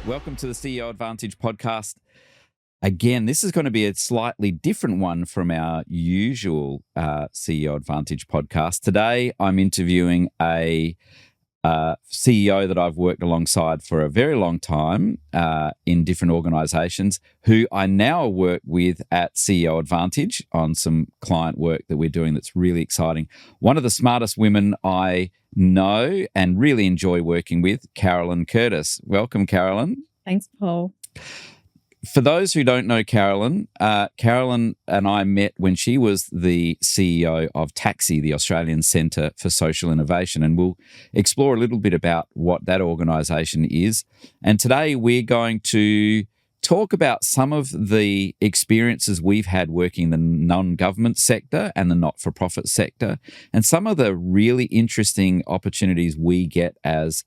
Welcome to the CEO Advantage podcast. Again, this is going to be a slightly different one from our usual CEO Advantage podcast. Today, I'm interviewing a CEO that I've worked alongside for a very long time in different organizations, who I now work with at CEO Advantage on some client work that we're doing that's really exciting. One of the smartest women I know and really enjoy working with, Carolyn Curtis. Welcome, Carolyn. Thanks, Paul. For those who don't know Carolyn, Carolyn and I met when she was the CEO of Taxi, the Australian Centre for Social Innovation, and we'll explore a little bit about what that organisation is. And today we're going to talk about some of the experiences we've had working in the non-government sector and the not-for-profit sector, and some of the really interesting opportunities we get as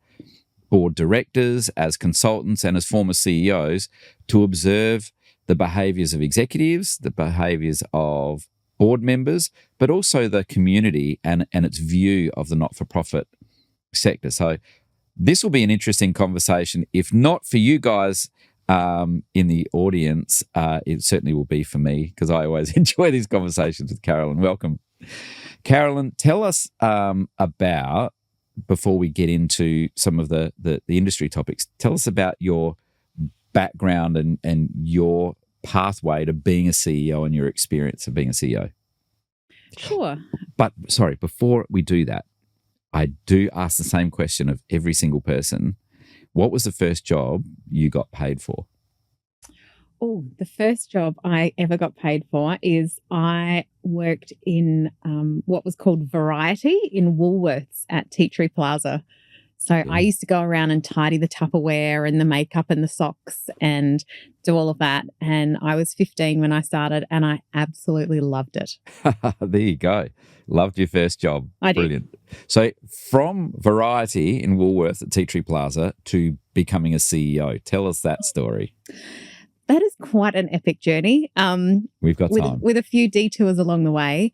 board directors, as consultants, and as former CEOs to observe the behaviours of executives, the behaviours of board members, but also the community and its view of the not-for-profit sector. So this will be an interesting conversation. If not for you guys in the audience, it certainly will be for me, because I always enjoy these conversations with Carolyn. Welcome. Carolyn, tell us about, before we get into some of the industry topics, tell us about your background and your pathway to being a CEO and your experience of being a CEO. Sure. But sorry, before we do that, I do ask the same question of every single person. What was the first job you got paid for? Oh, the first job I ever got paid for is I worked in what was called Variety in Woolworths at Tea Tree Plaza. So I used to go around and tidy the Tupperware and the makeup and the socks and do all of that. And I was 15 when I started, and I absolutely loved it. There you go. Loved your first job. I did. Brilliant. So from Variety in Woolworths at Tea Tree Plaza to becoming a CEO, tell us that story. That is quite an epic journey. We've got time. With a few detours along the way.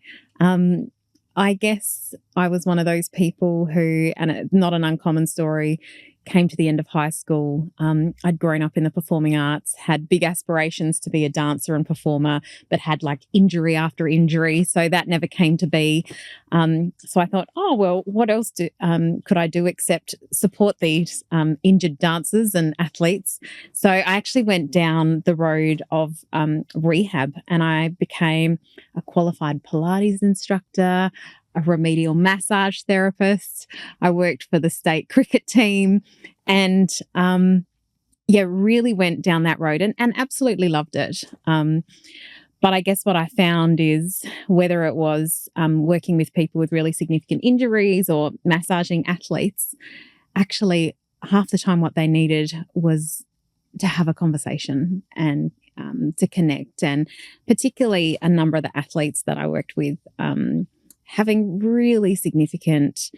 I guess I was one of those people who, and it's not an uncommon story, came to the end of high school. I'd grown up in the performing arts, had big aspirations to be a dancer and performer, but had like injury after injury. So that never came to be. So I thought, oh, well, what else could I do except support these injured dancers and athletes? So I actually went down the road of rehab, and I became a qualified Pilates instructor, a remedial massage therapist. I worked for the state cricket team, and really went down that road and absolutely loved it. But I guess what I found is, whether it was working with people with really significant injuries or massaging athletes, actually half the time what they needed was to have a conversation and to connect. And particularly a number of the athletes that I worked with having really significant,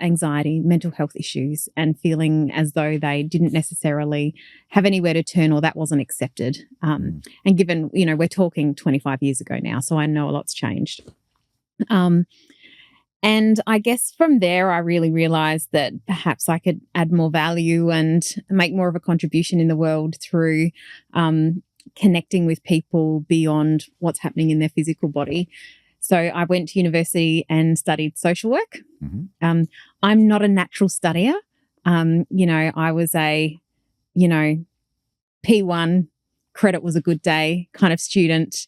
anxiety, mental health issues, and feeling as though they didn't necessarily have anywhere to turn, or that wasn't accepted. And given, we're talking 25 years ago now, so I know a lot's changed. And I guess from there, I really realised that perhaps I could add more value and make more of a contribution in the world through connecting with people beyond what's happening in their physical body. So I went to university and studied social work. Mm-hmm. I'm not a natural studier. I was a, P1, credit was a good day kind of student.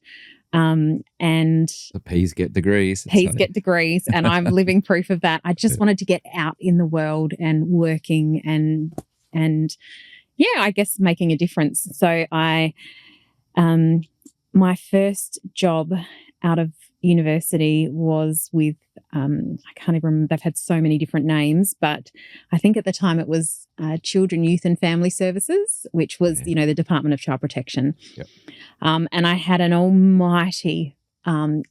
And the P's get degrees. Get degrees, and I'm living proof of that. I just wanted to get out in the world and working and I guess making a difference. So my first job out of university was with, I can't even remember, they've had so many different names, but I think at the time it was Children, Youth and Family Services, which was, the Department of Child Protection. Yep. And I had an almighty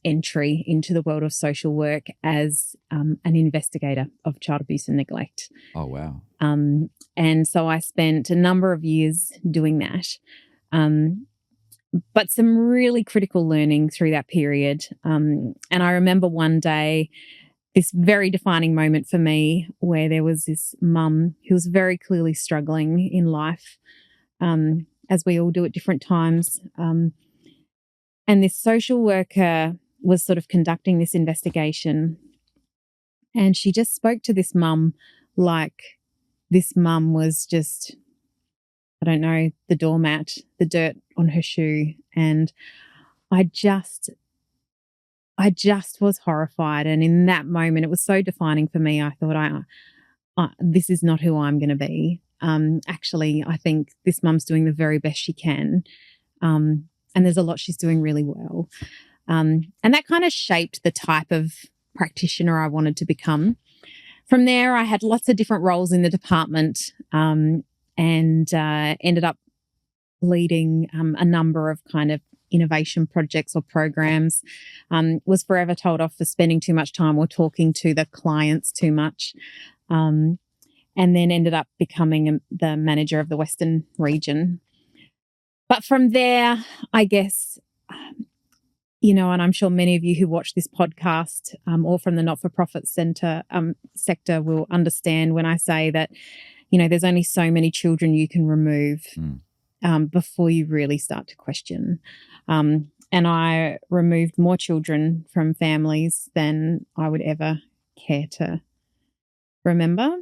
entry into the world of social work as an investigator of child abuse and neglect. Oh, wow. And so I spent a number of years doing that. But some really critical learning through that period. And I remember one day this very defining moment for me where there was this mum who was very clearly struggling in life, as we all do at different times. And this social worker was sort of conducting this investigation, and she just spoke to this mum like this mum was just, I don't know, the doormat, the dirt on her shoe. And I just was horrified. And in that moment, it was so defining for me. I thought, this is not who I'm going to be. Actually, I think this mum's doing the very best she can. And there's a lot she's doing really well. And that kind of shaped the type of practitioner I wanted to become. From there, I had lots of different roles in the department, and ended up leading a number of kind of innovation projects or programs. Was forever told off for spending too much time or talking to the clients too much. And then ended up becoming the manager of the Western region. But from there, I guess, and I'm sure many of you who watch this podcast or from the not-for-profit sector will understand when I say that, there's only so many children you can remove before you really start to question. And I removed more children from families than I would ever care to remember.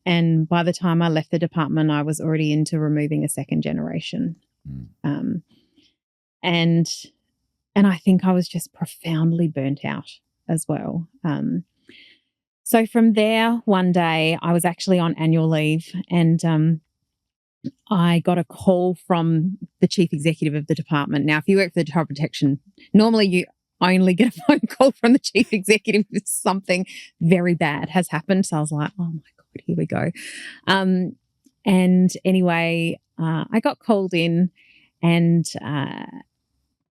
And by the time I left the department, I was already into removing a second generation. And I think I was just profoundly burnt out as well. So from there, one day I was actually on annual leave, and I got a call from the chief executive of the department. Now, if you work for the Child Protection, normally you only get a phone call from the chief executive if something very bad has happened. So I was like, oh my God, here we go. And anyway, I got called in, and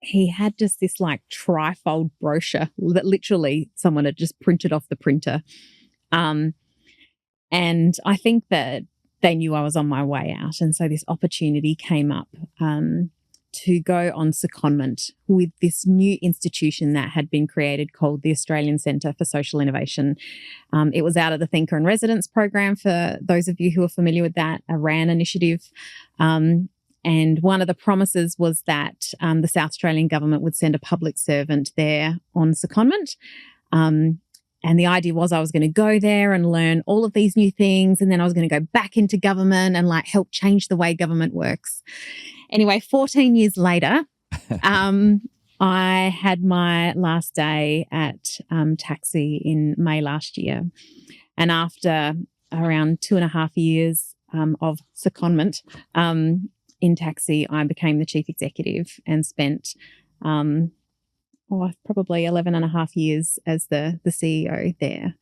he had just this like trifold brochure that literally someone had just printed off the printer. And I think that they knew I was on my way out. And so this opportunity came up to go on secondment with this new institution that had been created called the Australian Centre for Social Innovation. It was out of the Thinker in Residence program, for those of you who are familiar with that, a RAN initiative. And one of the promises was that the South Australian government would send a public servant there on secondment. And the idea was I was going to go there and learn all of these new things, and then I was going to go back into government and like help change the way government works. Anyway, 14 years later, I had my last day at Taxi in May last year. And after around 2.5 years of secondment, in Taxi, I became the chief executive and spent probably 11.5 years as the CEO there.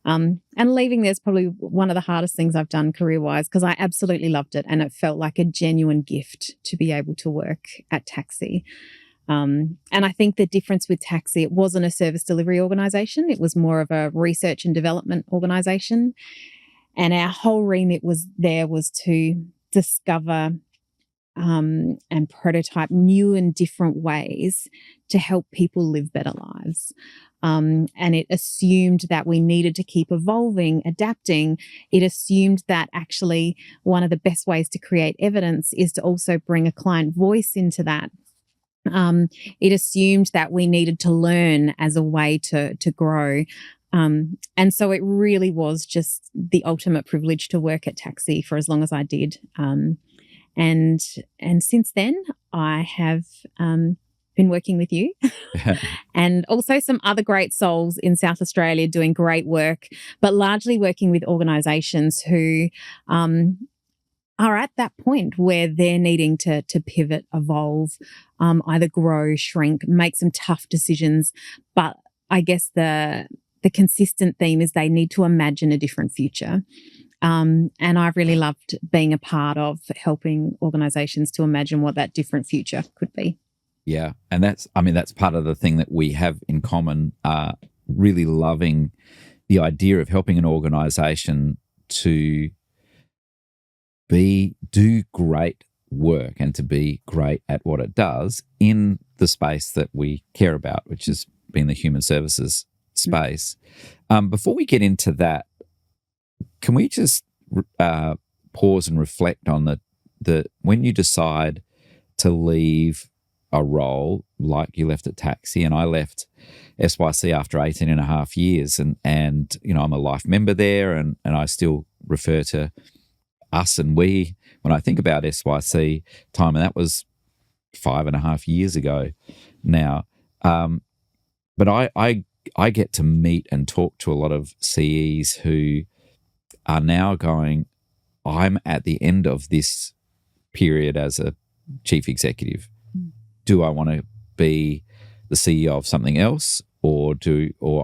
And leaving there's probably one of the hardest things I've done career-wise, because I absolutely loved it, and it felt like a genuine gift to be able to work at Taxi. And I think the difference with Taxi, it wasn't a service delivery organisation. It was more of a research and development organisation. And our whole remit was to discover and prototype new and different ways to help people live better lives. And it assumed that we needed to keep evolving, adapting. It assumed that actually one of the best ways to create evidence is to also bring a client voice into that. It assumed that we needed to learn as a way to grow. And so it really was just the ultimate privilege to work at Taxi for as long as I did. And since then, I have been working with you and also some other great souls in South Australia doing great work, but largely working with organisations who are at that point where they're needing to pivot, evolve, either grow, shrink, make some tough decisions. But I guess the consistent theme is they need to imagine a different future. And I've really loved being a part of helping organisations to imagine what that different future could be. Yeah. And that's part of the thing that we have in common, really loving the idea of helping an organisation to do great work and to be great at what it does in the space that we care about, which has been the human services space. Before we get into that, can we just pause and reflect on the when you decide to leave a role, like you left at Taxi and I left SYC after 18 and a half years, and you know, I'm a life member there, and I still refer to us and we when I think about SYC time, and that was 5.5 years ago now. But I get to meet and talk to a lot of CEs who are now going, I'm at the end of this period as a chief executive. Do I want to be the CEO of something else, or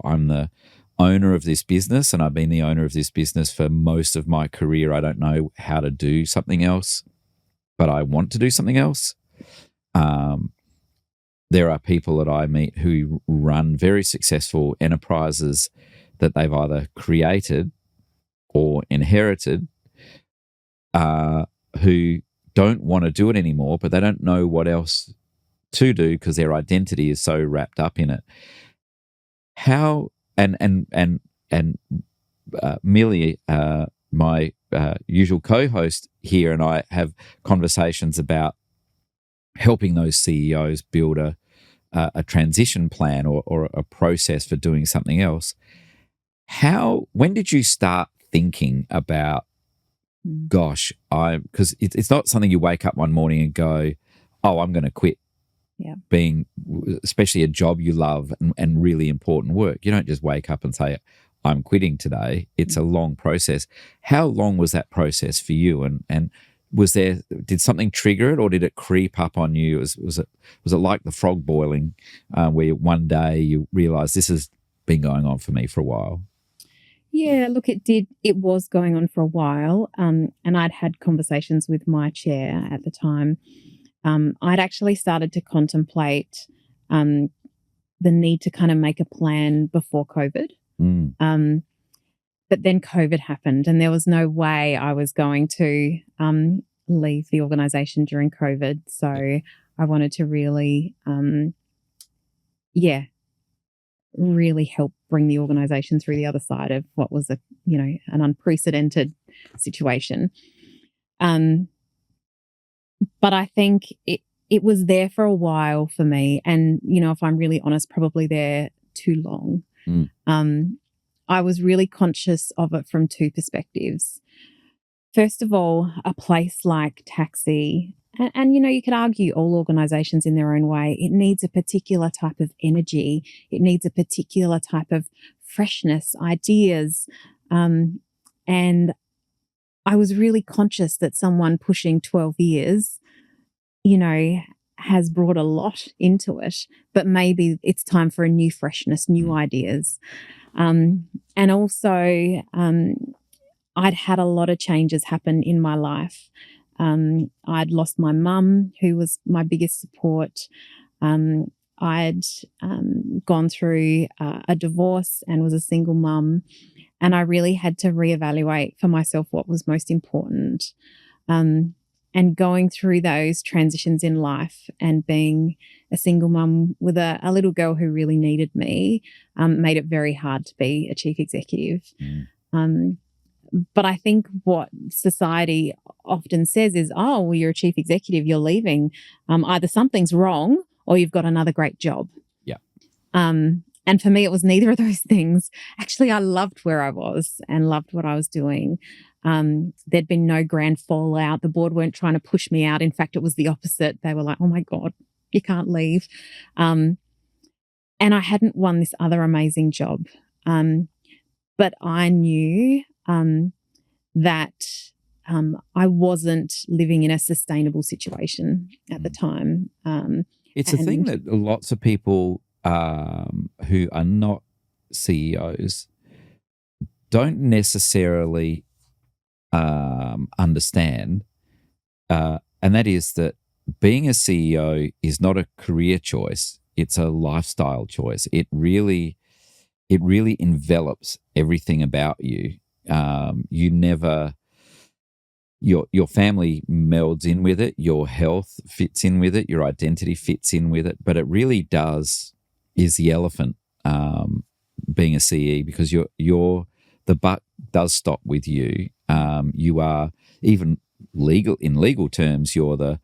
I'm the owner of this business, and I've been the owner of this business for most of my career. I don't know how to do something else, but I want to do something else. There are people that I meet who run very successful enterprises that they've either created or inherited, who don't want to do it anymore, but they don't know what else to do because their identity is so wrapped up in it. How and Millie, my usual co-host here, and I have conversations about helping those CEOs build a transition plan or a process for doing something else. When did you start thinking about, gosh, because it's not something you wake up one morning and go, oh, I'm going to quit. Yeah. Being, especially a job you love and really important work. You don't just wake up and say, I'm quitting today. It's a long process. How long was that process for you? And did something trigger it, or did it creep up on you? Was it like the frog boiling, where one day you realize this has been going on for me for a while? Yeah, look, it did. It was going on for a while. And I'd had conversations with my chair at the time. I'd actually started to contemplate the need to kind of make a plan before COVID. But then COVID happened, and there was no way I was going to leave the organisation during COVID. So I wanted to really, really help bring the organisation through the other side of what was an unprecedented situation. But I think it was there for a while for me, and if I'm really honest, probably there too long. I was really conscious of it from two perspectives. First of all, a place like Taxi, and you could argue all organisations in their own way, it needs a particular type of energy. It needs a particular type of freshness, ideas. And I was really conscious that someone pushing 12 years, has brought a lot into it, but maybe it's time for a new freshness, new ideas. And also, I'd had a lot of changes happen in my life. I'd lost my mum, who was my biggest support. I'd gone through a divorce and was a single mum, and I really had to reevaluate for myself what was most important. And going through those transitions in life and being a single mum with a little girl who really needed me made it very hard to be a chief executive. But I think what society often says is, oh, well, you're a chief executive, you're leaving. Either something's wrong or you've got another great job. Yeah. And for me, it was neither of those things. Actually, I loved where I was and loved what I was doing. There'd been no grand fallout. The board weren't trying to push me out. In fact, it was the opposite. They were like, oh my God, you can't leave. And I hadn't won this other amazing job. But I knew that I wasn't living in a sustainable situation at the time. It's a thing that lots of people who are not CEOs don't necessarily understand, and that is that being a CEO is not a career choice; it's a lifestyle choice. It really envelops everything about you. You never. Your family melds in with it, your health fits in with it, your identity fits in with it, but it really is the elephant being a CE, because the buck does stop with you. You are, even in legal terms, you're the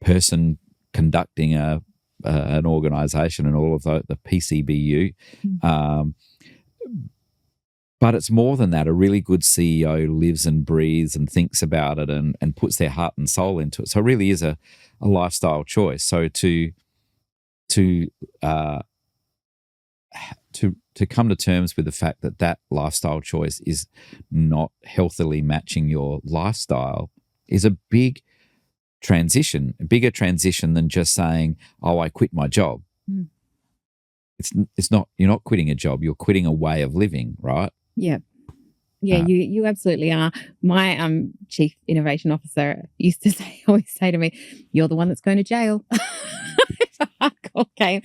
person conducting an organisation and all of the PCBU. But it's more than that. A really good CEO lives and breathes and thinks about it and puts their heart and soul into it. So it really is a lifestyle choice. So to come to terms with the fact that lifestyle choice is not healthily matching your lifestyle is a big transition, a bigger transition than just saying, "Oh, I quit my job." It's not. You're not quitting a job. You're quitting a way of living, right? Yeah. You absolutely are. My chief innovation officer used to always say to me, "You're the one that's going to jail." It's a hardcore game.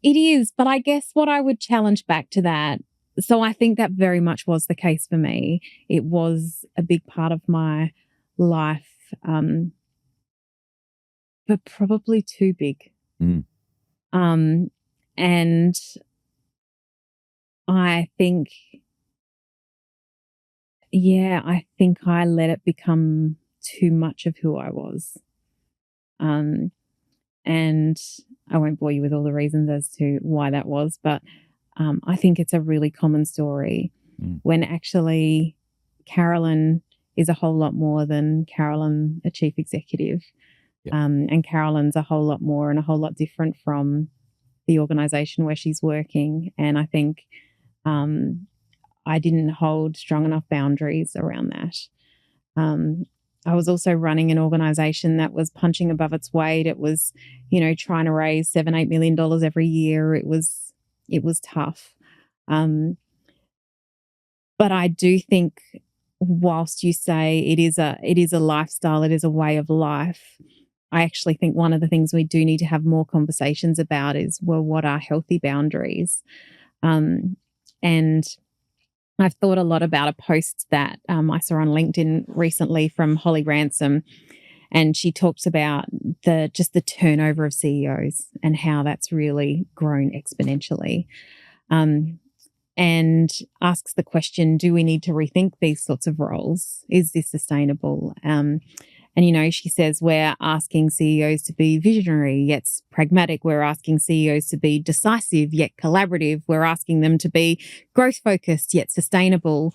It is, but I guess what I would challenge back to that. So I think that very much was the case for me. It was a big part of my life, but probably too big. And I think, I think I let it become too much of who I was. And I won't bore you with all the reasons as to why that was, but I think it's a really common story when actually Carolyn is a whole lot more than Carolyn, a chief executive. And Carolyn's a whole lot more and a whole lot different from the organisation where she's working. And I think I didn't hold strong enough boundaries around that. I was also running an organisation that was punching above its weight. It was, trying to raise $7-8 million every year. It was tough. But I do think, whilst you say it is a lifestyle, it is a way of life, I actually think one of the things we do need to have more conversations about is, well, what are healthy boundaries? And I've thought a lot about a post that I saw on LinkedIn recently from Holly Ransom, and she talks about the turnover of CEOs and how that's really grown exponentially, and asks the question, do we need to rethink these sorts of roles? Is this sustainable? And, she says we're asking CEOs to be visionary, yet pragmatic. We're asking CEOs to be decisive, yet collaborative. We're asking them to be growth-focused, yet sustainable.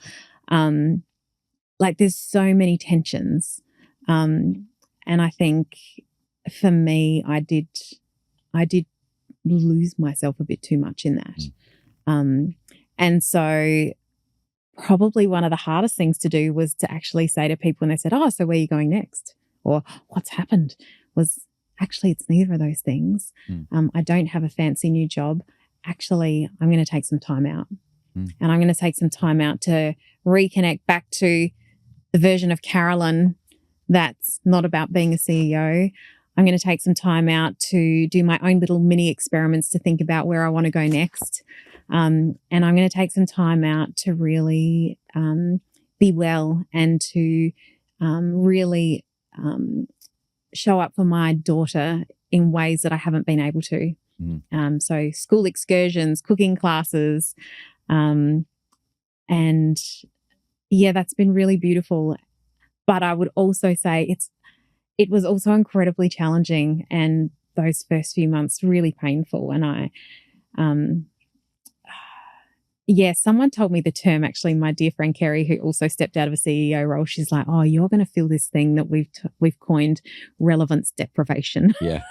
There's so many tensions. And I think for me, I did lose myself a bit too much in that. And so probably one of the hardest things to do was to actually say to people when they said, "Oh, so where are you going next?" Or "What's happened?" was actually, it's neither of those things. I don't have a fancy new job. Actually, I'm going to take some time out. And I'm going to take some time out to reconnect back to the version of Carolyn that's not about being a CEO. I'm going to take some time out to do my own little mini experiments to think about where I want to go next. And I'm going to take some time out to really be well and to really show up for my daughter in ways that I haven't been able to. So school excursions, cooking classes, and that's been really beautiful. But I would also say it was also incredibly challenging, and those first few months really painful. And someone told me the term, actually, my dear friend Kerry, who also stepped out of a CEO role. She's like, "Oh, you're going to feel this thing that we've coined relevance deprivation." Yeah.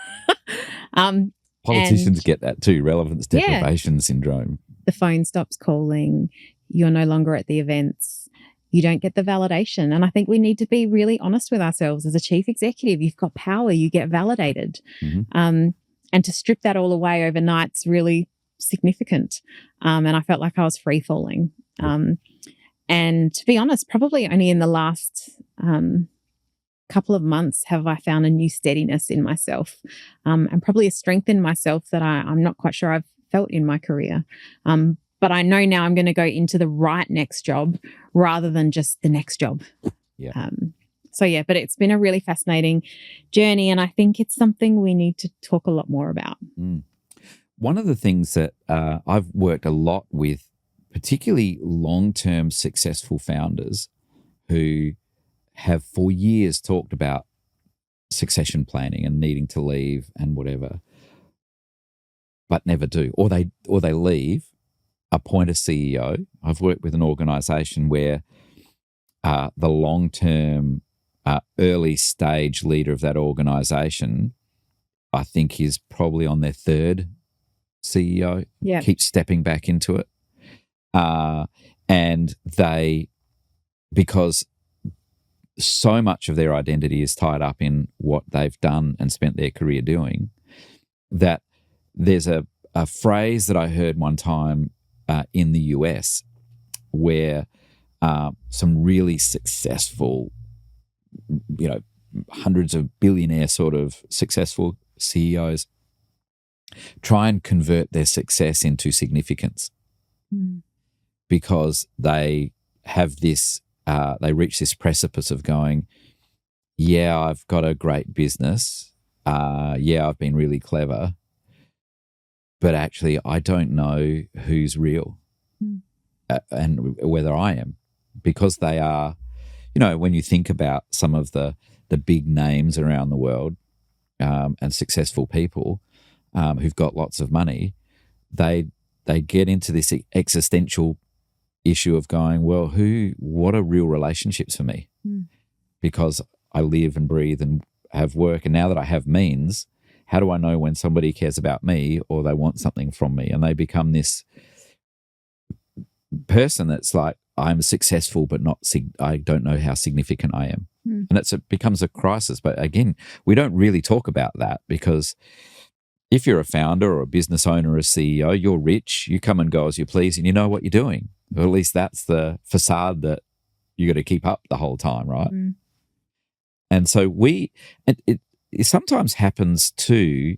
Politicians get that too, relevance deprivation syndrome. The phone stops calling. You're no longer at the events. You don't get the validation. And I think we need to be really honest with ourselves. As a chief executive, you've got power, you get validated. And to strip that all away overnight's really significant. And I felt like I was free falling. And to be honest, probably only in the last couple of months have I found a new steadiness in myself, and probably a strength in myself that I'm not quite sure I've felt in my career. But I know now I'm going to go into the right next job rather than just the next job. But it's been a really fascinating journey, and I think it's something we need to talk a lot more about. one of the things that I've worked a lot with, particularly long-term successful founders who have for years talked about succession planning and needing to leave and whatever, but never do, or they leave, appoint a CEO. I've worked with an organization where the long-term early stage leader of that organization, I think, is probably on their third CEO, keeps stepping back into it. And because so much of their identity is tied up in what they've done and spent their career doing, that there's a phrase that I heard one time in the US where some really successful, hundreds of billionaire sort of successful CEOs try and convert their success into significance, because they have this, they reach this precipice of going, yeah, I've got a great business. Yeah, I've been really clever, but actually I don't know who's real and whether I am, because they are, when you think about some of the big names around the world and successful people who've got lots of money, they get into this existential issue of going, well, what are real relationships for me? Because I live and breathe and have work, and now that I have means, how do I know when somebody cares about me or they want something from me? And they become this person that's like, I'm successful, but I don't know how significant I am. And it becomes a crisis. But again, we don't really talk about that, because if you're a founder or a business owner or a CEO, you're rich, you come and go as you please, and you know what you're doing. Or at least that's the facade that you got to keep up the whole time, right? And so it sometimes happens too,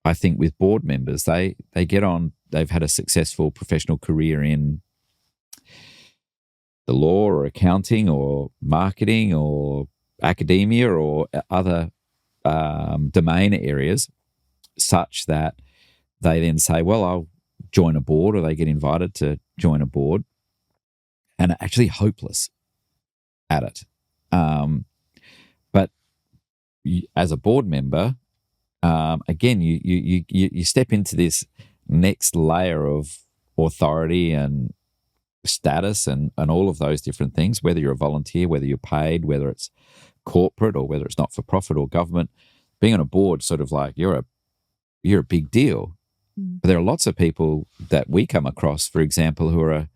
I think, with board members. They get on, they've had a successful professional career in the law or accounting or marketing or academia or other domain areas, such that they then say, well, I'll join a board, or they get invited to join a board and are actually hopeless at it. But as a board member, again, you step into this next layer of authority and status and all of those different things, whether you're a volunteer, whether you're paid, whether it's corporate or whether it's not-for-profit or government. Being on a board, sort of like you're a big deal. But there are lots of people that we come across, for example, who are a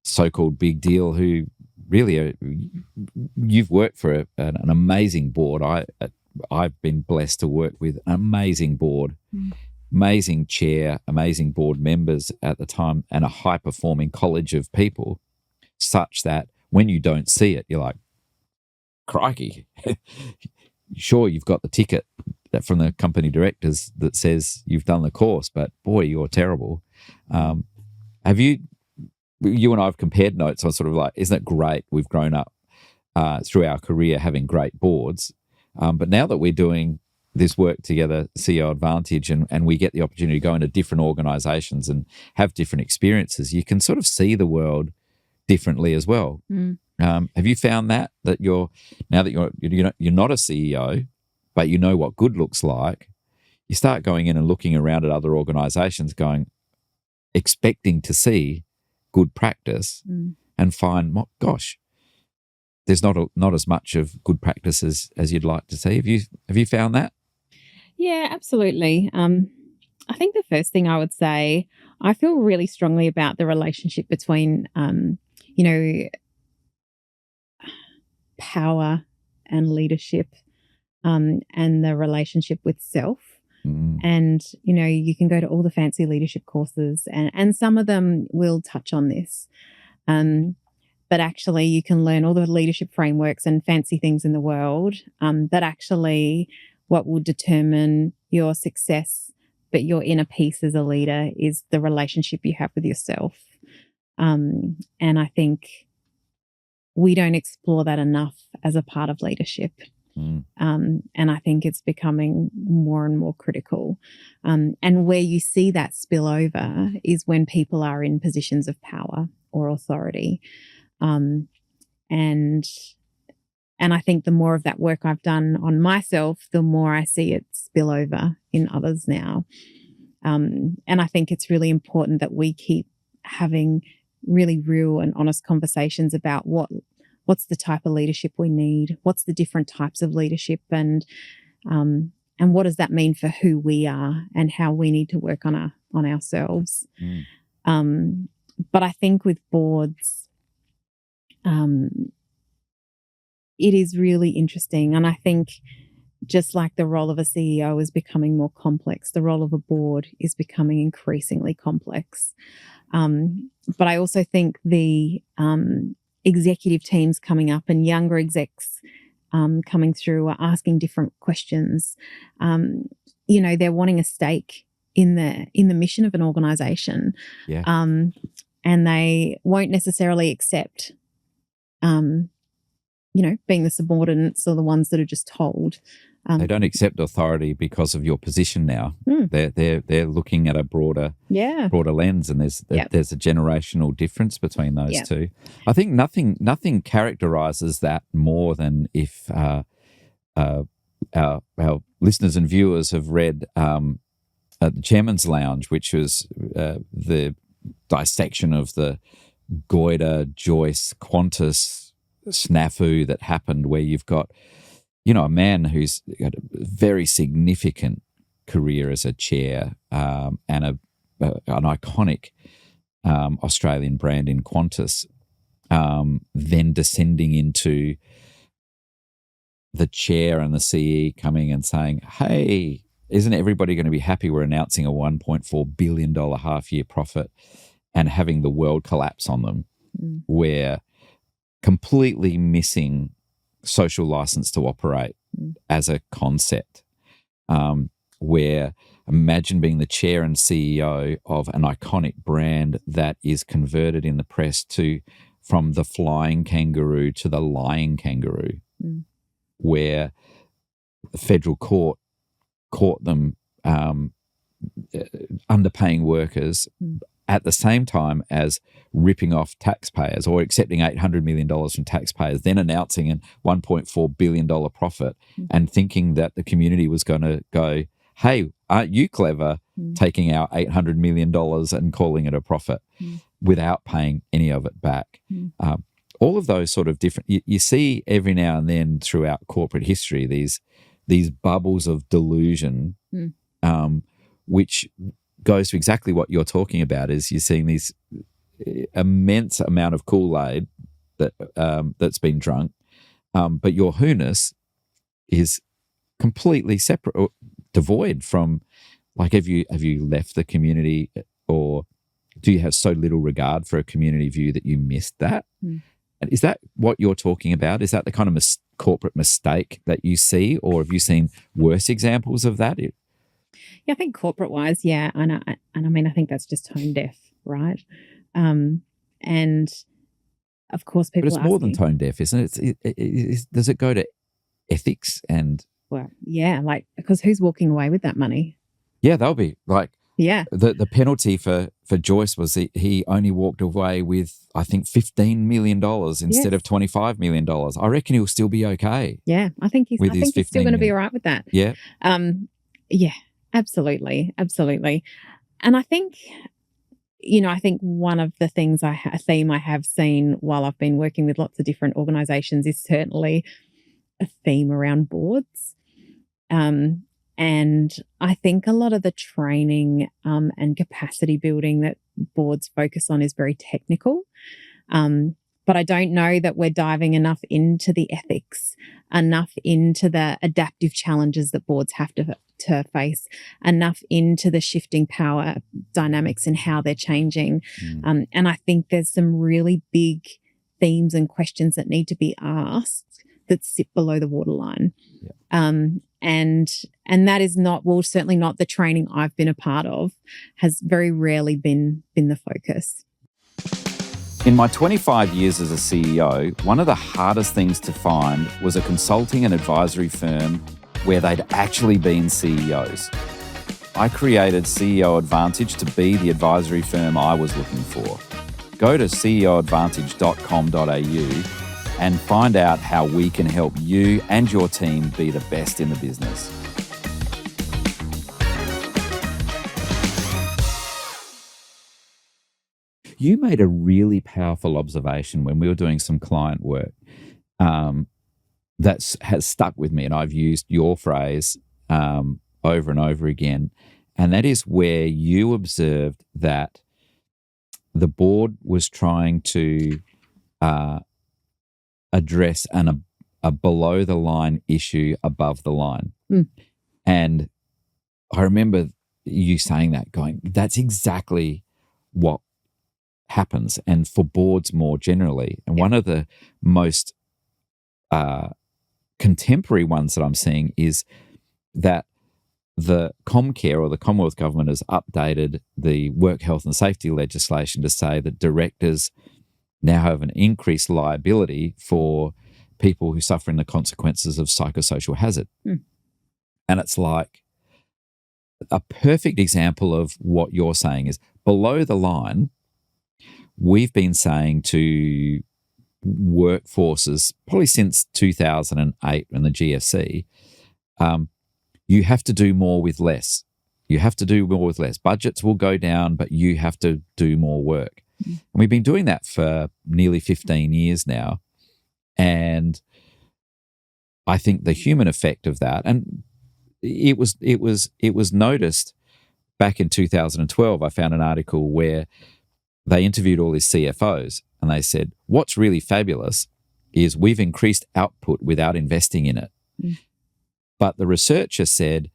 so-called big deal, who really are, you've worked for an amazing board. I've been blessed to work with an amazing board, amazing chair, amazing board members at the time, and a high-performing college of people, such that when you don't see it, you're like, crikey. Sure, you've got the ticket from the company directors that says you've done the course, but boy, you're terrible. Have you and I have compared notes on sort of like, isn't it great we've grown up through our career having great boards, but now that we're doing this work together, CEO Advantage, and we get the opportunity to go into different organizations and have different experiences, you can sort of see the world differently as well. Have you found that you're not a CEO, but you know what good looks like, you start going in and looking around at other organizations, expecting to see good practice, and find, well, gosh, there's not as much of good practice as you'd like to see. Have you found that? Yeah, absolutely. I think the first thing I would say, I feel really strongly about the relationship between, power and leadership, and the relationship with self. And, you can go to all the fancy leadership courses, and some of them will touch on this. But actually you can learn all the leadership frameworks and fancy things in the world, that actually what will determine your success, but your inner peace as a leader, is the relationship you have with yourself. And I think we don't explore that enough as a part of leadership. And I think it's becoming more and more critical. And where you see that spill over is when people are in positions of power or authority. And I think the more of that work I've done on myself, the more I see it spill over in others now. And I think it's really important that we keep having really real and honest conversations about what's the type of leadership we need, what's the different types of leadership, and what does that mean for who we are and how we need to work on ourselves. But I think with boards, it is really interesting. And I think just like the role of a CEO is becoming more complex, the role of a board is becoming increasingly complex. But I also think the executive teams coming up and younger execs coming through are asking different questions. They're wanting a stake in the mission of an organisation, and they won't necessarily accept being the subordinates or the ones that are just told. They don't accept authority because of your position now. They're looking at a broader lens, and there's a generational difference between those two. I think nothing characterises that more than if our listeners and viewers have read the Chairman's Lounge, which was the dissection of the Goiter, Joyce, Qantas snafu that happened, where you've got a man who's got a very significant career as a chair and an iconic Australian brand in Qantas, then descending into the chair and the CE coming and saying, hey, isn't everybody going to be happy we're announcing a $1.4 billion half-year profit, and having the world collapse on them, where completely missing social license to operate as a concept, where imagine being the chair and CEO of an iconic brand that is converted in the press from the flying kangaroo to the lying kangaroo, where the federal court caught them underpaying workers at the same time as ripping off taxpayers, or accepting $800 million from taxpayers, then announcing a $1.4 billion profit, and thinking that the community was going to go, hey, aren't you clever, taking our $800 million and calling it a profit without paying any of it back. All of those sort of different, you see every now and then throughout corporate history, these bubbles of delusion, which goes to exactly what you're talking about, is you're seeing this immense amount of Kool-Aid that's been drunk, but your who-ness is completely separate or devoid from, like, have you left the community, or do you have so little regard for a community view that you missed that? And is that what you're talking about? Is that the kind of corporate mistake that you see, or have you seen worse examples of that? Yeah, I think corporate-wise, yeah, and I mean, I think that's just tone deaf, right? And of course, people. But it's more than tone deaf, isn't it? Does it go to ethics and? Well, yeah, like, because who's walking away with that money? Yeah, they'll be like. Yeah. The penalty for Joyce was he only walked away with, I think, $15 million instead of $25 million. I reckon he'll still be okay. Yeah, I think he's still going to be all right with that. Yeah. Yeah, absolutely. And I think, I think one of the things a theme I have seen while I've been working with lots of different organisations is certainly a theme around boards. And I think a lot of the training and capacity building that boards focus on is very technical. But I don't know that we're diving enough into the ethics, enough into the adaptive challenges that boards have to face, enough into the shifting power dynamics and how they're changing. And I think there's some really big themes and questions that need to be asked that sit below the waterline. And that is certainly not the training I've been a part of, has very rarely been the focus. In my 25 years as a CEO, one of the hardest things to find was a consulting and advisory firm where they'd actually been CEOs. I created CEO Advantage to be the advisory firm I was looking for. Go to ceoadvantage.com.au and find out how we can help you and your team be the best in the business. You made a really powerful observation when we were doing some client work that has stuck with me, and I've used your phrase over and over again, and that is where you observed that the board was trying to address a below-the-line issue above the line. And I remember you saying that, going, that's exactly what happens, and for boards more generally. And one of the most contemporary ones that I'm seeing is that the Comcare, or the Commonwealth Government, has updated the work health and safety legislation to say that directors now have an increased liability for people who suffer in the consequences of psychosocial hazard. And it's like a perfect example of what you're saying is below the line. We've been saying to workforces probably since 2008 and the GFC, you have to do more with less. You have to do more with less. Budgets will go down, but you have to do more work. And we've been doing that for nearly 15 years now. And I think the human effect of that, and it was noticed back in 2012. I found an article where they interviewed all these CFOs, and they said, what's really fabulous is we've increased output without investing in it. But the researcher said,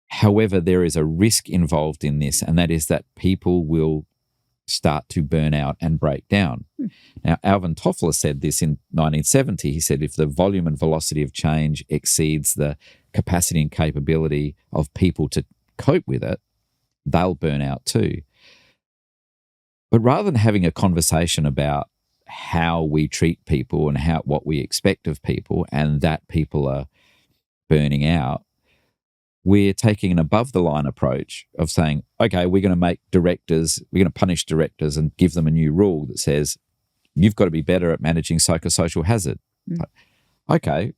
however, there is a risk involved in this, and that is that people will start to burn out and break down. Now, Alvin Toffler said this in 1970. He said, if the volume and velocity of change exceeds the capacity and capability of people to cope with it, they'll burn out too. But rather than having a conversation about how we treat people and what we expect of people, and that people are burning out, we're taking an above-the-line approach of saying, okay, we're going to punish directors and give them a new rule that says, you've got to be better at managing psychosocial hazard. Okay.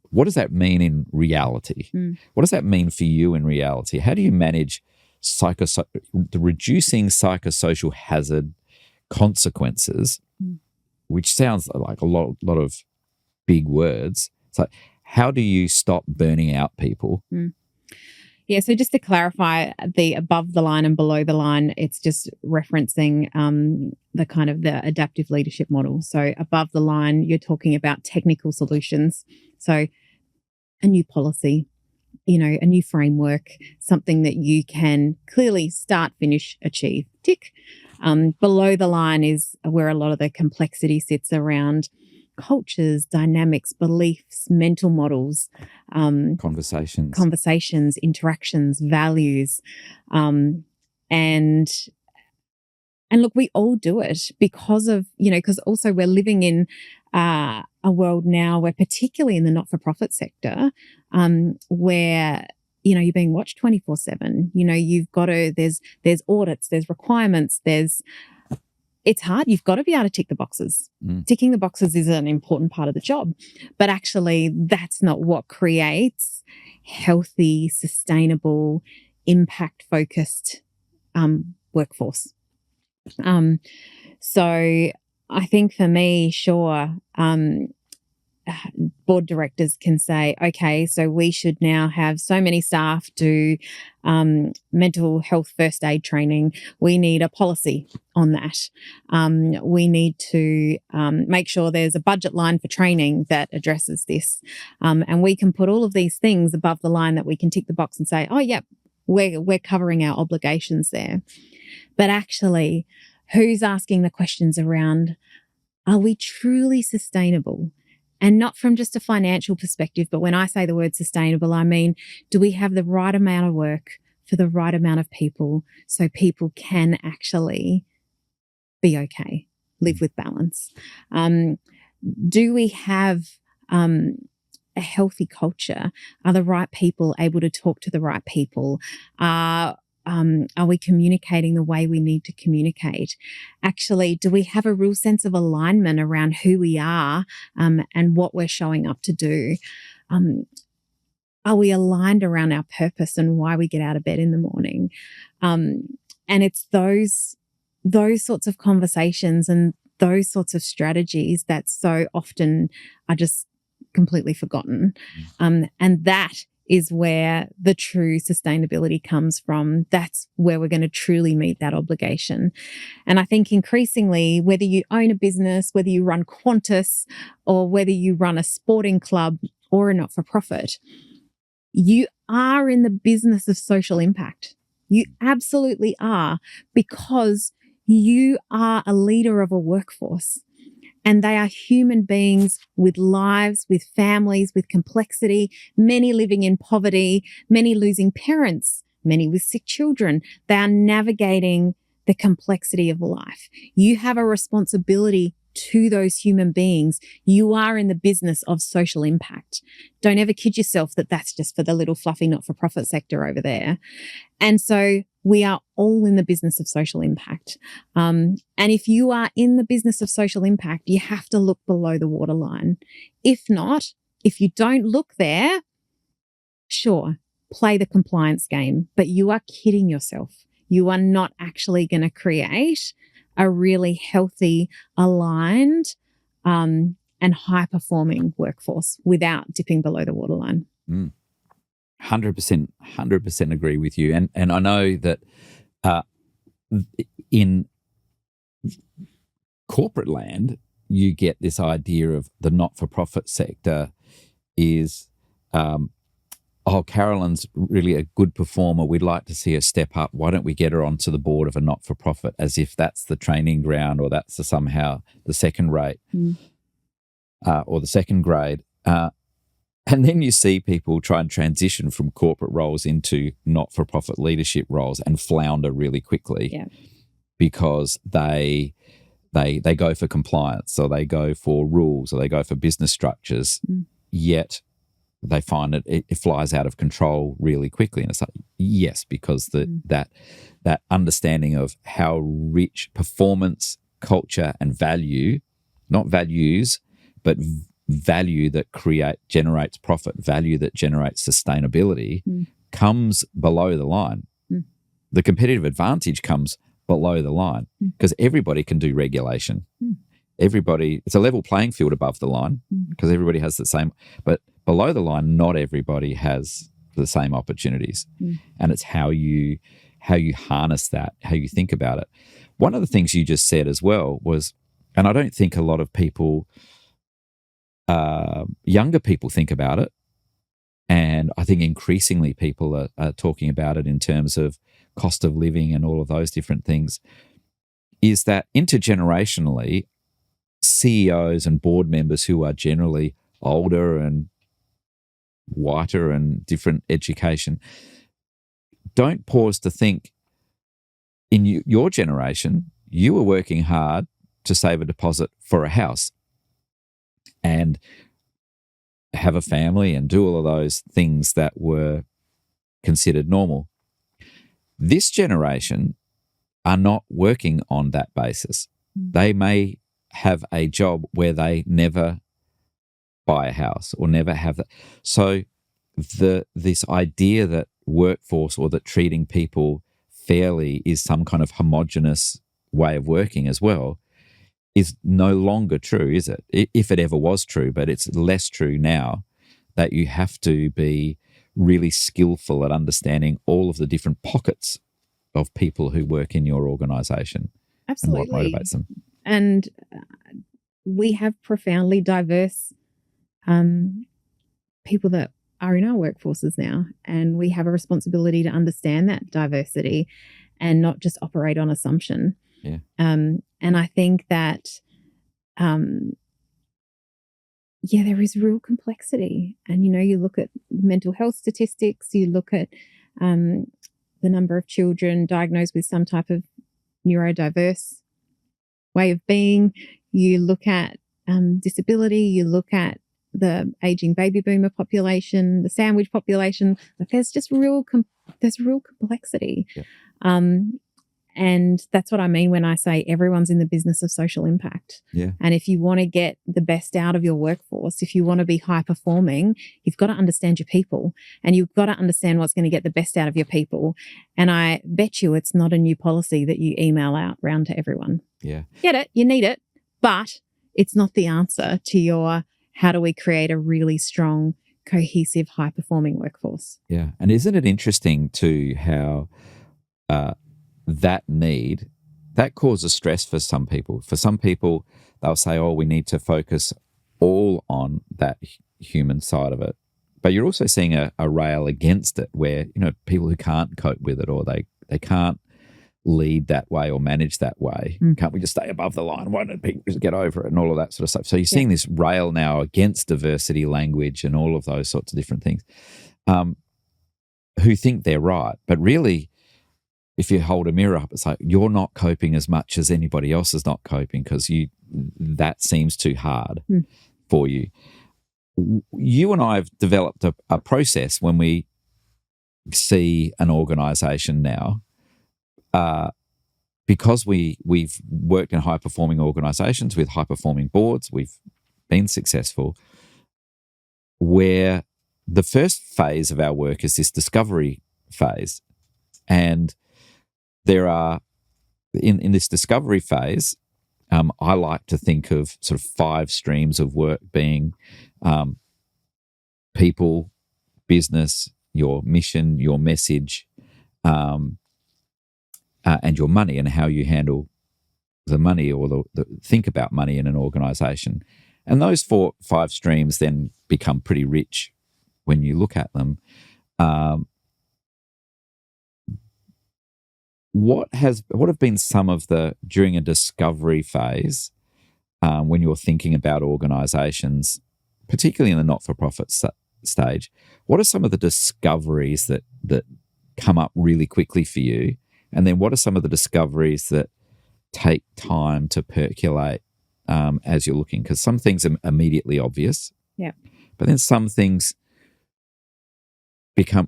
What does that mean in reality? What does that mean for you in reality? How do you manage reducing psychosocial hazard consequences, which sounds like a lot of big words? So how do you stop burning out people? Yeah, so just to clarify, the above the line and below the line, it's just referencing the kind of the adaptive leadership model. So above the line, you're talking about technical solutions. So a new policy, a new framework, something that you can clearly start, finish, achieve, tick. Below the line is where a lot of the complexity sits around cultures, dynamics, beliefs, mental models, conversations, interactions, values. And look, we all do it because also we're living in a world now where, particularly in the not-for-profit sector, where, you're being watched 24/7. You've got to, there's audits, there's requirements, it's hard. You've got to be able to tick the boxes. Ticking the boxes is an important part of the job, but actually that's not what creates healthy, sustainable, impact-focused workforce. So I think for me, sure, board directors can say, okay, so we should now have so many staff do mental health first aid training. We need a policy on that. We need to make sure there's a budget line for training that addresses this. And we can put all of these things above the line that we can tick the box and say, oh, yeah, we're covering our obligations there. But actually, who's asking the questions around, are we truly sustainable? And not from just a financial perspective, but when I say the word sustainable, I mean, do we have the right amount of work for the right amount of people so people can actually be okay, live with balance? Do we have a healthy culture? Are the right people able to talk to the right people? Are we communicating the way we need to communicate? Actually, do we have a real sense of alignment around who we are and what we're showing up to do? Are we aligned around our purpose and why we get out of bed in the morning? And it's those sorts of conversations and those sorts of strategies that so often are just completely forgotten. And that is where the true sustainability comes from. That's where we're going to truly meet that obligation. And I think increasingly, whether you own a business, whether you run Qantas, or whether you run a sporting club or a not-for-profit, you are in the business of social impact. You absolutely are, because you are a leader of a workforce. And they are human beings with lives, with families, with complexity, many living in poverty, many losing parents, many with sick children. They are navigating the complexity of life. You have a responsibility to those human beings. You are in the business of social impact. Don't ever kid yourself that that's just for the little fluffy not-for-profit sector over there. And so we are all in the business of social impact. And if you are in the business of social impact, you have to look below the waterline. If not, if you don't look there, sure, play the compliance game, but you are kidding yourself. You are not actually going to create a really healthy, aligned, and high-performing workforce without dipping below the waterline. 100% agree with you. And I know that in corporate land, you get this idea of the not-for-profit sector is, Carolyn's really a good performer. We'd like to see her step up. Why don't we get her onto the board of a not-for-profit, as if that's the training ground or that's somehow the second rate or the second grade. And then you see people try and transition from corporate roles into not-for-profit leadership roles and flounder really quickly because they go for compliance, or they go for rules, or they go for business structures, yet they find it flies out of control really quickly. And it's like, yes, because that understanding of how rich performance, culture, and value, not values, but value that generates profit, value that generates sustainability, comes below the line. The competitive advantage comes below the line because everybody can do regulation. It's a level playing field above the line because everybody has the same, but below the line, not everybody has the same opportunities. And it's how you harness that, how you think about it. One of the things you just said as well was, and I don't think a lot of people, younger people think about it, and I think increasingly people are talking about it in terms of cost of living and all of those different things, is that intergenerationally, CEOs and board members who are generally older and whiter and different education don't pause to think, in your generation, you were working hard to save a deposit for a house and have a family and do all of those things that were considered normal. This generation are not working on that basis. They may have a job where they never buy a house or never have that. So this idea that workforce or that treating people fairly is some kind of homogenous way of working as well is no longer true, is it? If it ever was true, but it's less true now, that you have to be really skillful at understanding all of the different pockets of people who work in your organisation. Absolutely. And what motivates them. And we have profoundly diverse people that are in our workforces now, and we have a responsibility to understand that diversity and not just operate on assumption. Yeah. And I think that, there is real complexity. And, you look at mental health statistics, you look at the number of children diagnosed with some type of neurodiverse way of being. You look at disability, you look at the aging baby boomer population, the sandwich population. Like there's just real complexity. Yeah. And that's what I mean when I say everyone's in the business of social impact. Yeah. And if you want to get the best out of your workforce, if you want to be high performing, you've got to understand your people, and you've got to understand what's going to get the best out of your people. And I bet you it's not a new policy that you email out round to everyone. Yeah. Get it, you need it, but it's not the answer to your how do we create a really strong, cohesive, high performing workforce. Yeah. And isn't it interesting too how that need, that causes stress for some people. For some people, they'll say, oh, we need to focus all on that human side of it. But you're also seeing a rail against it where, people who can't cope with it, or they can't lead that way or manage that way. Can't we just stay above the line? Why don't people just get over it and all of that sort of stuff? So you're seeing this rail now against diversity language and all of those sorts of different things, who think they're right. But really, if you hold a mirror up, it's like you're not coping as much as anybody else is not coping because that seems too hard for you. You and I have developed a process when we see an organisation now, because we've worked in high-performing organisations with high-performing boards, we've been successful, where the first phase of our work is this discovery phase. And there are, in this discovery phase, I like to think of sort of 5 streams of work being people, business, your mission, your message, and your money, and how you handle the money or think about money in an organisation. And those 5 streams then become pretty rich when you look at them. What have been some of during a discovery phase, when you're thinking about organisations, particularly in the not-for-profit stage, what are some of the discoveries that come up really quickly for you? And then what are some of the discoveries that take time to percolate as you're looking? Because some things are immediately obvious. Yeah. But then some things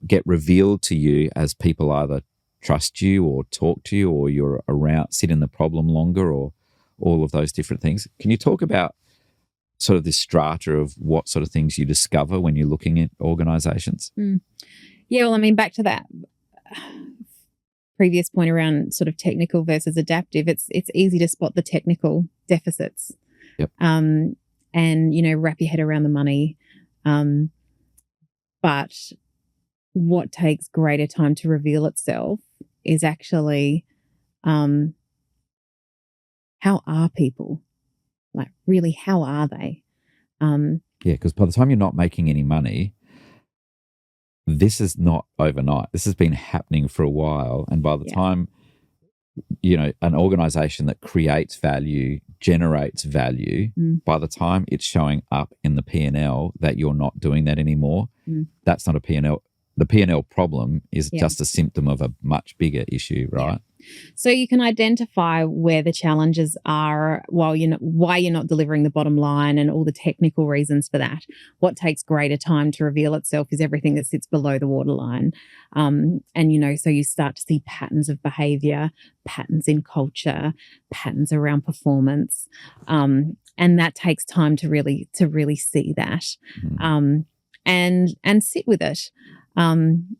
get revealed to you as people either trust you or talk to you, or you're around, sit in the problem longer, or all of those different things. Can you talk about sort of this strata of what sort of things you discover when you're looking at organisations? Yeah, well, I mean, back to that previous point around sort of technical versus adaptive, it's easy to spot the technical deficits. Yep. And, wrap your head around the money. But what takes greater time to reveal itself is actually how are people? Like, really, how are they? Yeah, because by the time you're not making any money, this is not overnight. This has been happening for a while. And by the time, an organisation that creates value, generates value, by the time it's showing up in the P&L that you're not doing that anymore, that's not a P&L. The P&L problem is just a symptom of a much bigger issue, right? Yeah. So you can identify where the challenges are why you're not delivering the bottom line, and all the technical reasons for that. What takes greater time to reveal itself is everything that sits below the waterline. So you start to see patterns of behaviour, patterns in culture, patterns around performance. And that takes time to really see that and sit with it. I'm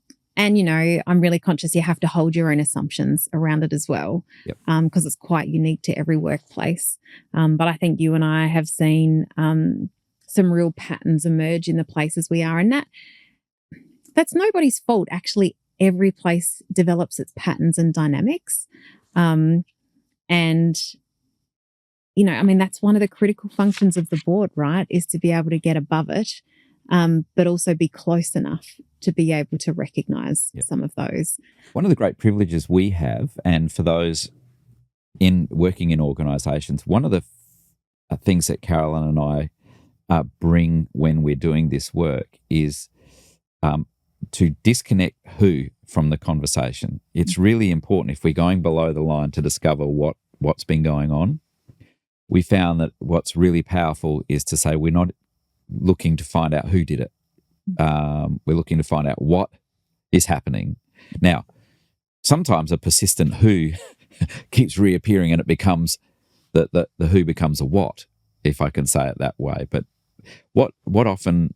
really conscious you have to hold your own assumptions around it as well, because it's quite unique to every workplace. But I think you and I have seen some real patterns emerge in the places we are, and that's nobody's fault. Actually, every place develops its patterns and dynamics. That's one of the critical functions of the board, right, is to be able to get above it. But also be close enough to be able to recognise some of those. One of the great privileges we have, and for those in working in organisations, one of the things that Carolyn and I bring when we're doing this work is to disconnect who from the conversation. It's really important if we're going below the line to discover what's been going on. we found that what's really powerful is to say we're not looking to find out who did it. We're looking to find out what is happening. Now, sometimes a persistent who keeps reappearing and it becomes the who becomes a what, if I can say it that way. But what often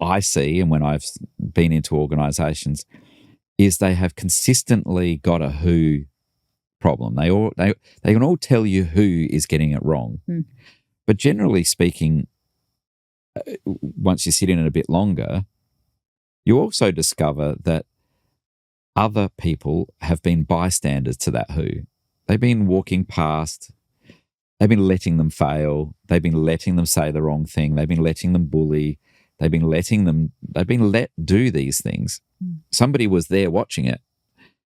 I see, and when I've been into organisations, is they have consistently got a who problem. They can all tell you who is getting it wrong. But generally speaking, once you sit in it a bit longer, you also discover that other people have been bystanders to that who. They've been walking past. They've been letting them fail. They've been letting them say the wrong thing. They've been letting them bully. They've been let do these things. Somebody was there watching it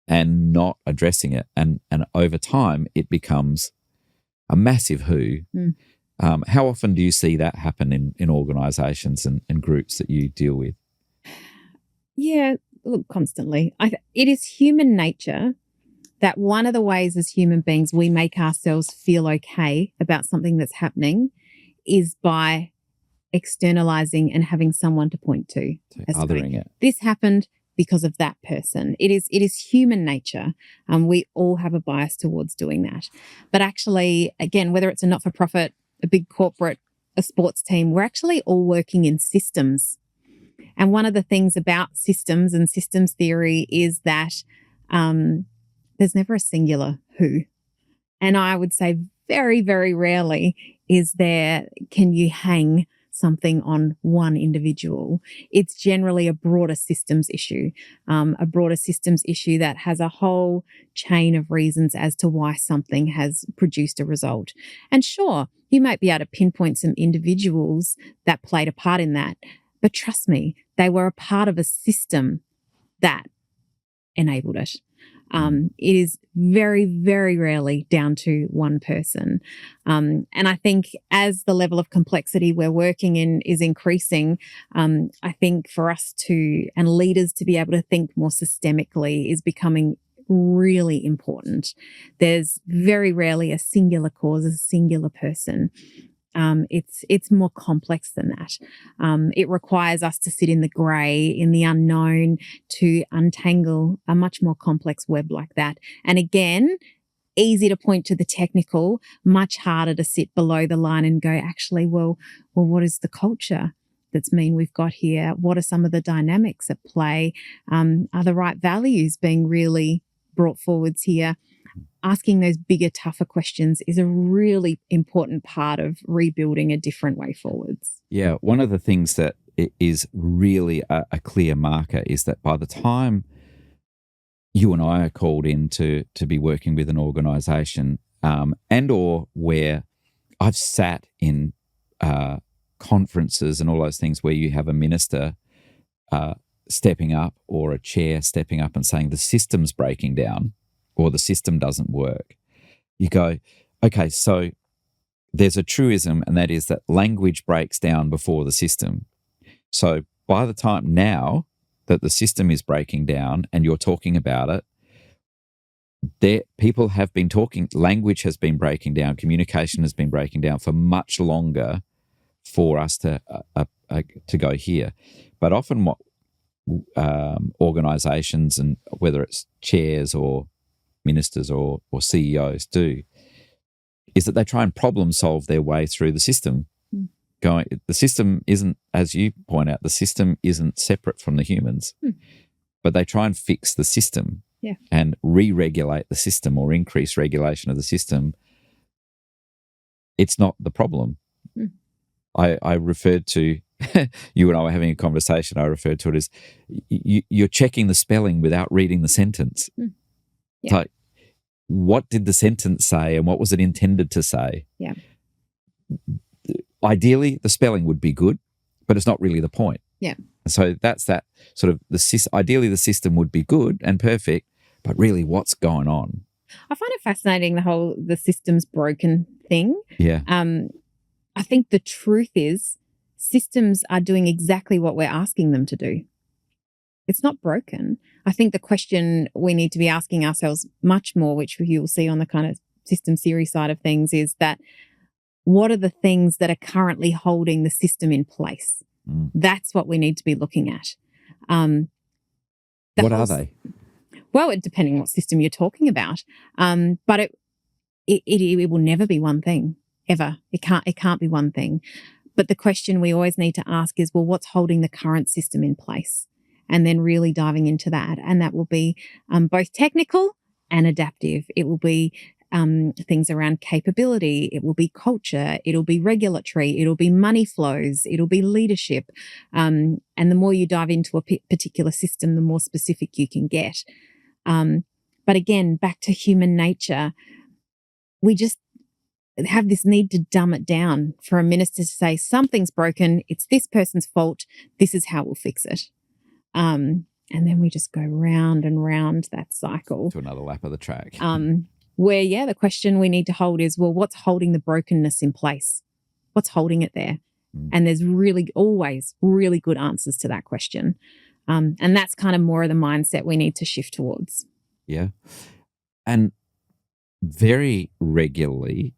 and not addressing it. And over time, it becomes a massive who. How often do you see that happen in organisations and groups that you deal with? Yeah, look, constantly. It is human nature that one of the ways as human beings we make ourselves feel okay about something that's happening is by externalizing and having someone to point to. Othering it. This happened because of that person. It is human nature. We all have a bias towards doing that. But actually, again, whether it's a not-for-profit, a big corporate, a sports team, we're actually all working in systems. And one of the things about systems and systems theory is that there's never a singular who. And I would say very, very rarely can you hang something on one individual. It's generally a broader systems issue that has a whole chain of reasons as to why something has produced a result. And sure, you might be able to pinpoint some individuals that played a part in that, but trust me, they were a part of a system that enabled it. It is very, very rarely down to one person. And I think as the level of complexity we're working in is increasing, I think for us and leaders to be able to think more systemically is becoming really important. There's very rarely a singular cause, a singular person. It's more complex than that. It requires us to sit in the grey, in the unknown, to untangle a much more complex web like that. And again, easy to point to the technical, much harder to sit below the line and go, actually, well, what is the culture that's we've got here? What are some of the dynamics at play? Are the right values being really brought forwards here? Asking those bigger, tougher questions is a really important part of rebuilding a different way forwards. Yeah, one of the things that is really a clear marker is that by the time you and I are called in to be working with an organisation, and or where I've sat in conferences and all those things where you have a minister stepping up or a chair stepping up and saying the system's breaking down, or the system doesn't work, you go, okay, so there's a truism, and that is that language breaks down before the system. So by the time now that the system is breaking down and you're talking about it, people have been talking, language has been breaking down, communication has been breaking down for much longer for us to go here. But often what organisations, and whether it's chairs or ministers or CEOs do, is that they try and problem solve their way through the system. The system isn't, as you point out, the system isn't separate from the humans, but they try and fix the system and re-regulate the system or increase regulation of the system. It's not the problem. I referred to, you and I were having a conversation, I referred to it as you're checking the spelling without reading the sentence. Yeah. Like, what did the sentence say and what was it intended to say? Yeah. Ideally, the spelling would be good, but it's not really the point. Yeah. So that's that sort of, ideally the system would be good and perfect, but really what's going on? I find it fascinating, the system's broken thing. Yeah. I think the truth is systems are doing exactly what we're asking them to do. It's not broken. I think the question we need to be asking ourselves much more, which you'll see on the kind of system theory side of things is that what are the things that are currently holding the system in place? That's what we need to be looking at. What are they? Well, depending on what system you're talking about. But it will never be one thing, ever. It can't be one thing. But the question we always need to ask is, well, what's holding the current system in place? And then really diving into that. And that will be both technical and adaptive. It will be things around capability. It will be culture. It'll be regulatory. It'll be money flows. It'll be leadership. And the more you dive into a particular system, the more specific you can get. But again, back to human nature, we just have this need to dumb it down for a minister to say something's broken. It's this person's fault. This is how we'll fix it. And then we just go round and round that cycle. To another lap of the track. Where, the question we need to hold is, well, what's holding the brokenness in place? What's holding it there? And there's really always really good answers to that question. And that's kind of more of the mindset we need to shift towards. Yeah. And very regularly,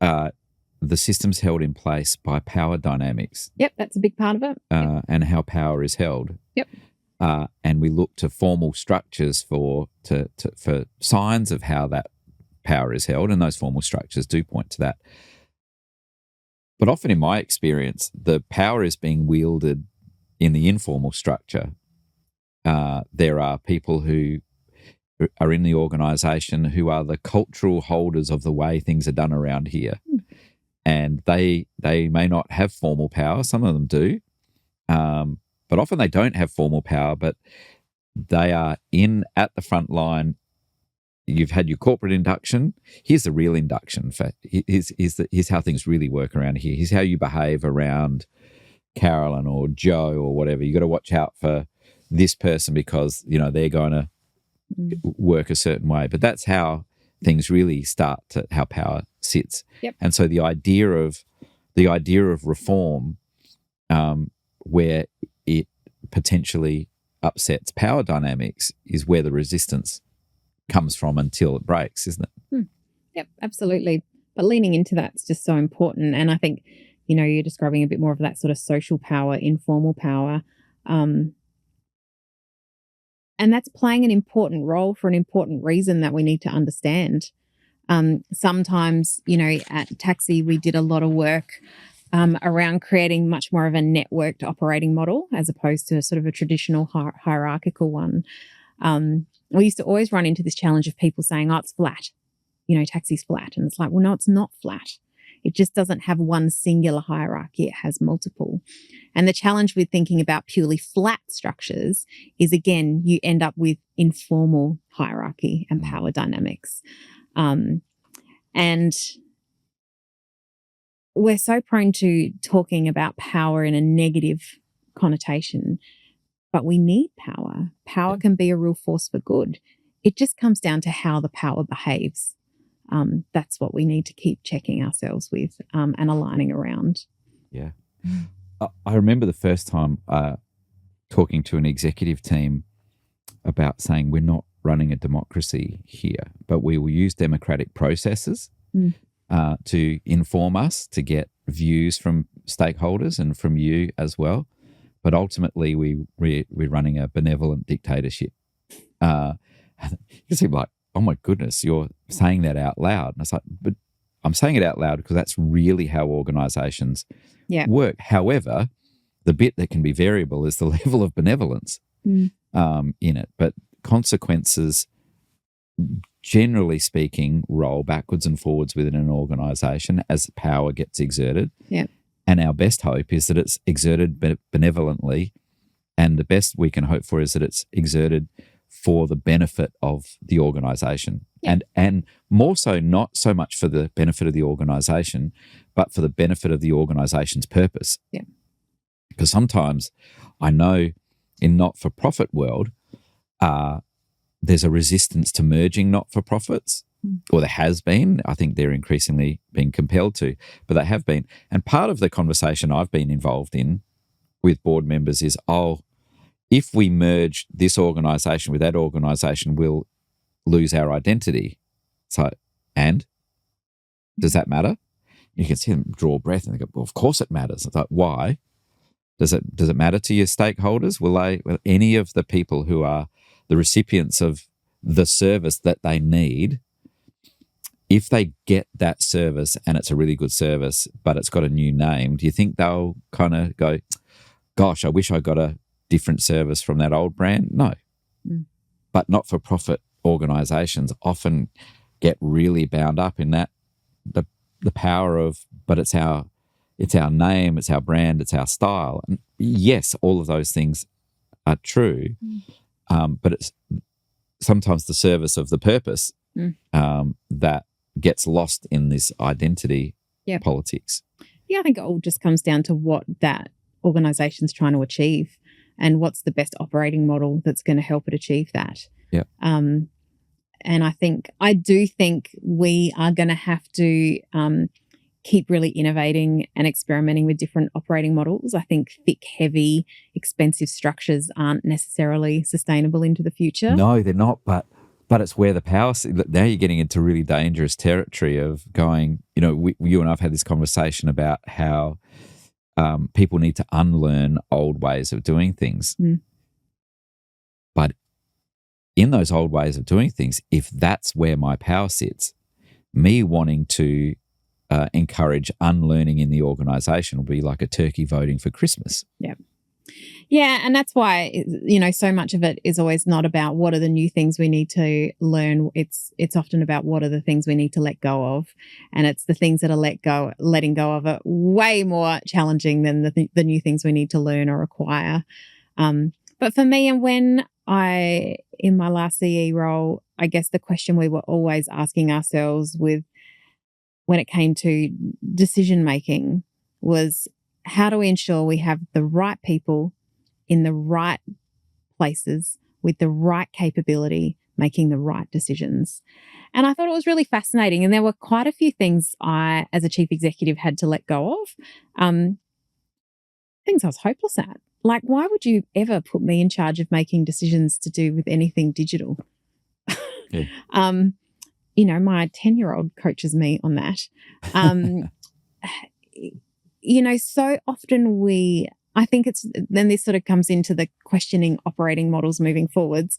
the system's held in place by power dynamics. Yep, that's a big part of it. And how power is held. Yep. And we look to formal structures for signs of how that power is held, and those formal structures do point to that. But often in my experience, the power is being wielded in the informal structure. There are people who are in the organisation who are the cultural holders of the way things are done around here. And they may not have formal power. Some of them do. But often they don't have formal power, but they are at the front line. You've had your corporate induction. Here's the real induction. Here's how things really work around here. Here's how you behave around Carolyn or Joe or whatever. You got to watch out for this person because, they're going to work a certain way. But that's how things really start to how power sits. Yep. And so the idea of reform, where it potentially upsets power dynamics, is where the resistance comes from until it breaks, isn't it? Yep, absolutely. But leaning into that's just so important. And I think, you're describing a bit more of that sort of social power, informal power. And that's playing an important role for an important reason that we need to understand. Sometimes, at Taxi, we did a lot of work around creating much more of a networked operating model as opposed to sort of a traditional hierarchical one. We used to always run into this challenge of people saying, oh, it's flat. Taxi's flat. And it's like, well, no, it's not flat. It just doesn't have one singular hierarchy. It has multiple. And the challenge with thinking about purely flat structures is, again, you end up with informal hierarchy and power dynamics. And we're so prone to talking about power in a negative connotation, but we need power. Power can be a real force for good. It just comes down to how the power behaves. That's what we need to keep checking ourselves with and aligning around. Yeah. I remember the first time talking to an executive team about saying we're not running a democracy here, but we will use democratic processes to inform us, to get views from stakeholders and from you as well. But ultimately, we're running a benevolent dictatorship. You seem like, oh my goodness, you're saying that out loud. And I was like, but I'm saying it out loud because that's really how organisations work. However, the bit that can be variable is the level of benevolence in it. But consequences, generally speaking, roll backwards and forwards within an organisation as power gets exerted. Yeah. And our best hope is that it's exerted benevolently, and the best we can hope for is that it's exerted for the benefit of the organisation. Yeah. And more so, not so much for the benefit of the organisation, but for the benefit of the organisation's purpose. Yeah. Because sometimes I know in not-for-profit world, there's a resistance to merging not-for-profits, or there has been. I think they're increasingly being compelled to, but they have been. And part of the conversation I've been involved in with board members is, if we merge this organisation with that organisation, we'll lose our identity. So, and Does that matter? You can see them draw a breath and they go, well, of course it matters. It's like, why? Does it matter to your stakeholders? Will any of the people who are the recipients of the service that they need, if they get that service and it's a really good service, but it's got a new name, do you think they'll kind of go, gosh, I wish I got a different service from that old brand? No. But not-for-profit organisations often get really bound up in that, the power of, but it's our name, it's our brand, it's our style. And yes, all of those things are true, but it's sometimes the service of the purpose that gets lost in this identity politics. Yeah, I think it all just comes down to what that organisation's trying to achieve and what's the best operating model that's going to help it achieve that. Yeah. And I do think we are going to have to keep really innovating and experimenting with different operating models. I think thick, heavy, expensive structures aren't necessarily sustainable into the future. No, they're not, but it's where the power, now you're getting into really dangerous territory of going, you and I have had this conversation about how people need to unlearn old ways of doing things. But in those old ways of doing things, if that's where my power sits, me wanting to encourage unlearning in the organisation will be like a turkey voting for Christmas. Yeah. Yeah, and that's why, so much of it is always not about what are the new things we need to learn. It's often about what are the things we need to let go of. And it's the things that are letting go of are way more challenging than the new things we need to learn or acquire. But for me, and when in my last CE role, I guess the question we were always asking ourselves when it came to decision making was, how do we ensure we have the right people in the right places with the right capability making the right decisions? And I thought it was really fascinating. And there were quite a few things I, as a chief executive, had to let go of. Things I was hopeless at. Like, why would you ever put me in charge of making decisions to do with anything digital? Yeah. My 10-year-old coaches me on that. So often I think then this sort of comes into the questioning operating models moving forwards.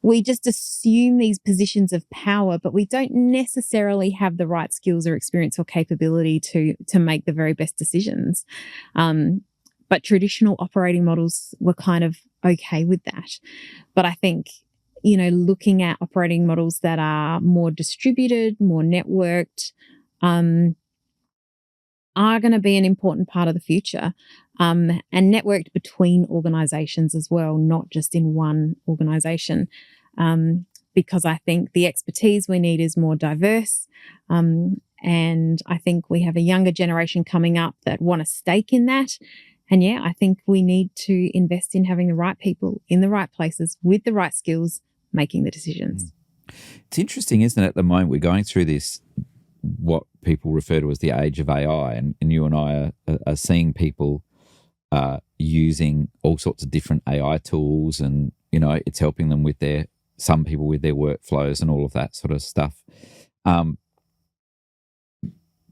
We just assume these positions of power, but we don't necessarily have the right skills or experience or capability to make the very best decisions. But traditional operating models were kind of okay with that. But I think, looking at operating models that are more distributed, more networked, are going to be an important part of the future, and networked between organisations as well, not just in one organisation, because I think the expertise we need is more diverse, and I think we have a younger generation coming up that want a stake in that. And yeah, I think we need to invest in having the right people in the right places with the right skills making the decisions. It's interesting, isn't it? At the moment, we're going through this, what people refer to as the age of AI, and you and I are seeing people using all sorts of different AI tools, and it's helping them with some people with their workflows and all of that sort of stuff. But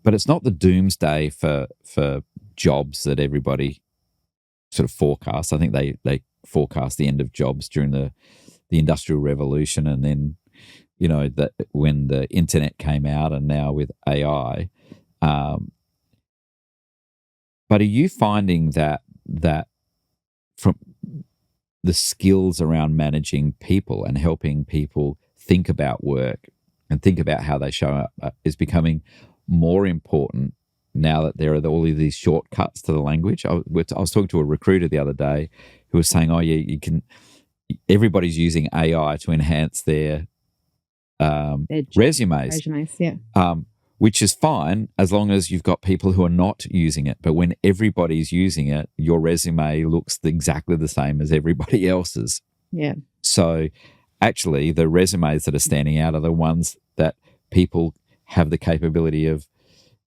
it's not the doomsday for jobs that everybody sort of forecasts. I think they forecast the end of jobs during the Industrial Revolution, and then that when the internet came out, and now with AI. But are you finding that from the skills around managing people and helping people think about work and think about how they show up is becoming more important now that there are all of these shortcuts to the language? I was talking to a recruiter the other day who was saying, everybody's using AI to enhance their resumes. Yeah. Which is fine as long as you've got people who are not using it. But when everybody's using it, your resume looks exactly the same as everybody else's. Yeah. So actually the resumes that are standing out are the ones that people have the capability of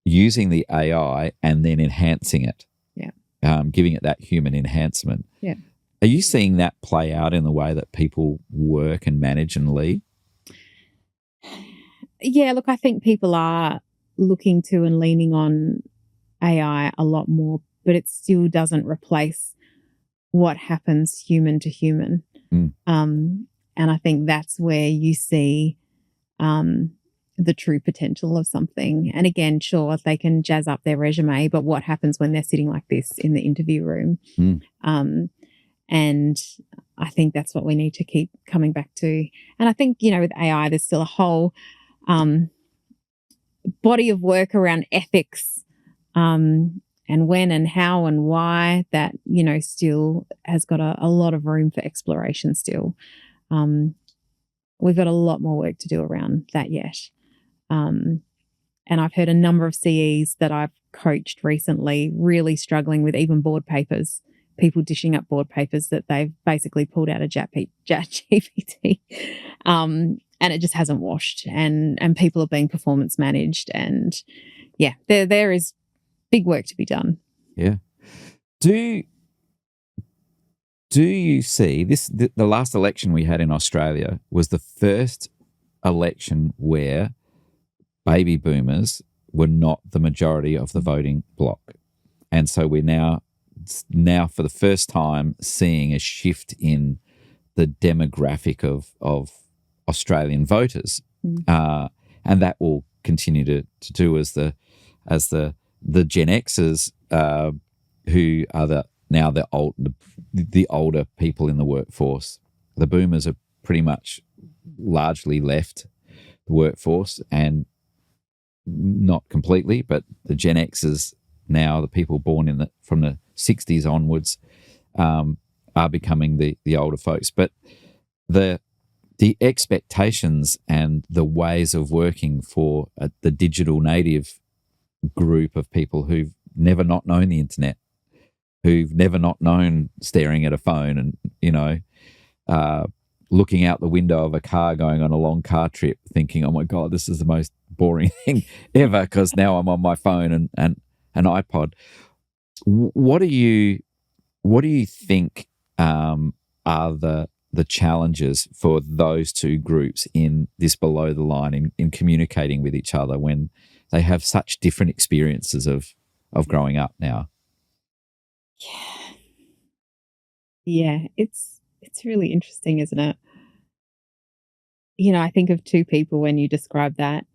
using the AI and then enhancing it. Yeah. Giving it that human enhancement. Yeah. Are you seeing that play out in the way that people work and manage and lead? Yeah, look, I think people are looking to and leaning on AI a lot more, but it still doesn't replace what happens human to human. And I think that's where you see the true potential of something. And again, sure, they can jazz up their resume, but what happens when they're sitting like this in the interview room? And I think that's what we need to keep coming back to. And I think, with AI, there's still a whole body of work around ethics and when and how and why that, still has got a lot of room for exploration still. We've got a lot more work to do around that yet. And I've heard a number of CEs that I've coached recently really struggling with even board papers, people dishing up board papers that they've basically pulled out of ChatGPT. And it just hasn't washed, and people are being performance managed. And yeah, there is big work to be done. Yeah. Do you see this? The last election we had in Australia was the first election where baby boomers were not the majority of the voting bloc. And so we're now for the first time seeing a shift in the demographic of Australian voters. And that will continue to do as the Gen Xers who are the older people in the workforce. The boomers are pretty much largely left the workforce, and not completely, but the Gen Xers now, the people born from the 60s onwards, are becoming the older folks. But the expectations and the ways of working for the digital native group of people who've never not known the internet, who've never not known staring at a phone and, looking out the window of a car going on a long car trip thinking, oh my God, this is the most boring thing ever because now I'm on my phone and an iPod. What do you think are the challenges for those two groups in this below the line in communicating with each other when they have such different experiences of growing up now? Yeah, it's really interesting, isn't it? I think of two people when you describe that.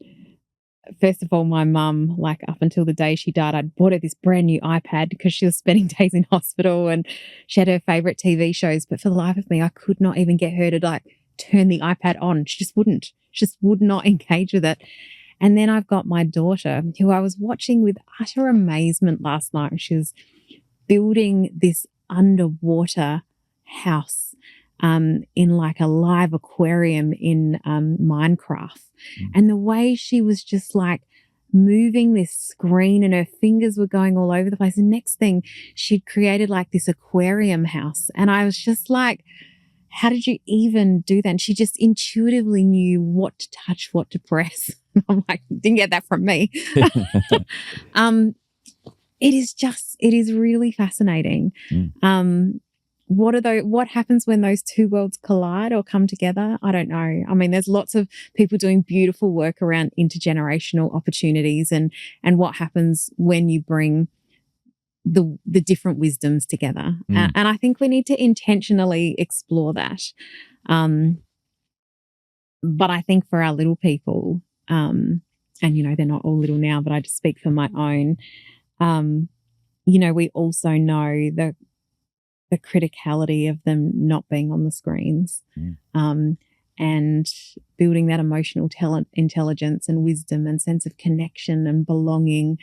First of all, my mum, like up until the day she died, I'd bought her this brand new iPad because she was spending days in hospital and she had her favorite TV shows. But for the life of me, I could not even get her to turn the iPad on. She just wouldn't. She just would not engage with it. And then I've got my daughter, who I was watching with utter amazement last night. She was building this underwater house in like a live aquarium in Minecraft. And the way she was just like moving this screen and her fingers were going all over the place. The next thing, she'd created like this aquarium house. And I was just like, how did you even do that? And she just intuitively knew what to touch, what to press. I'm like, didn't get that from me. It is really fascinating. What happens when those two worlds collide or come together? I don't know. I mean, there's lots of people doing beautiful work around intergenerational opportunities and what happens when you bring the different wisdoms together. And I think we need to intentionally explore that. But I think for our little people, and they're not all little now, but I just speak for my own, we also know the criticality of them not being on the screens, and building that emotional intelligence and wisdom and sense of connection and belonging.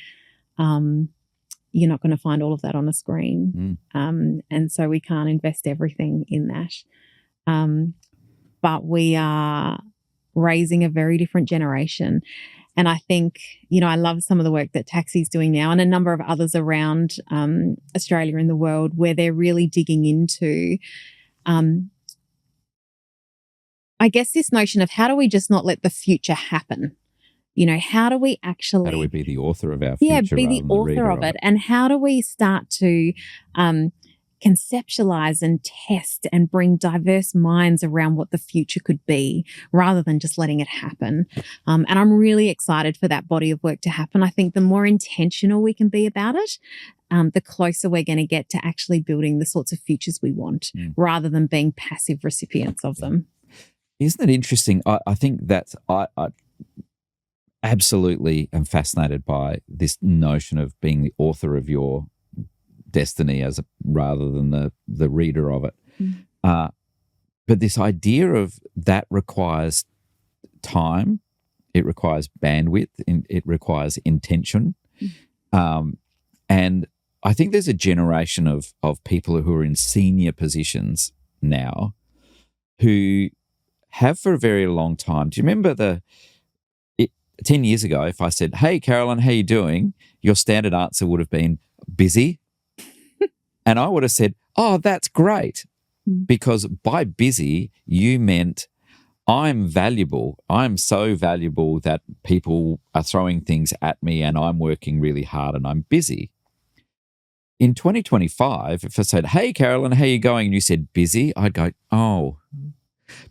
You're not going to find all of that on a screen. And so we can't invest everything in that. But we are raising a very different generation. And I think, I love some of the work that Taxi's doing now and a number of others around Australia and the world where they're really digging into, I guess, this notion of how do we just not let the future happen? How do we be the author of our future? Yeah, be the author of it. And how do we start to conceptualize and test and bring diverse minds around what the future could be rather than just letting it happen. And I'm really excited for that body of work to happen. I think the more intentional we can be about it, the closer we're going to get to actually building the sorts of futures we want rather than being passive recipients of them. Isn't it interesting? I think that I absolutely am fascinated by this notion of being the author of your destiny rather than the reader of it. But this idea of that requires time, it requires bandwidth, it requires intention. And I think there's a generation of people who are in senior positions now who have for a very long time. Do you remember 10 years ago, if I said, "Hey, Carolyn, how you doing?" your standard answer would have been busy. And I would have said, "Oh, that's great." Because by busy, you meant I'm valuable. I'm so valuable that people are throwing things at me and I'm working really hard and I'm busy. In 2025, if I said, "Hey, Carolyn, how you going?" and you said busy, I'd go, "Oh."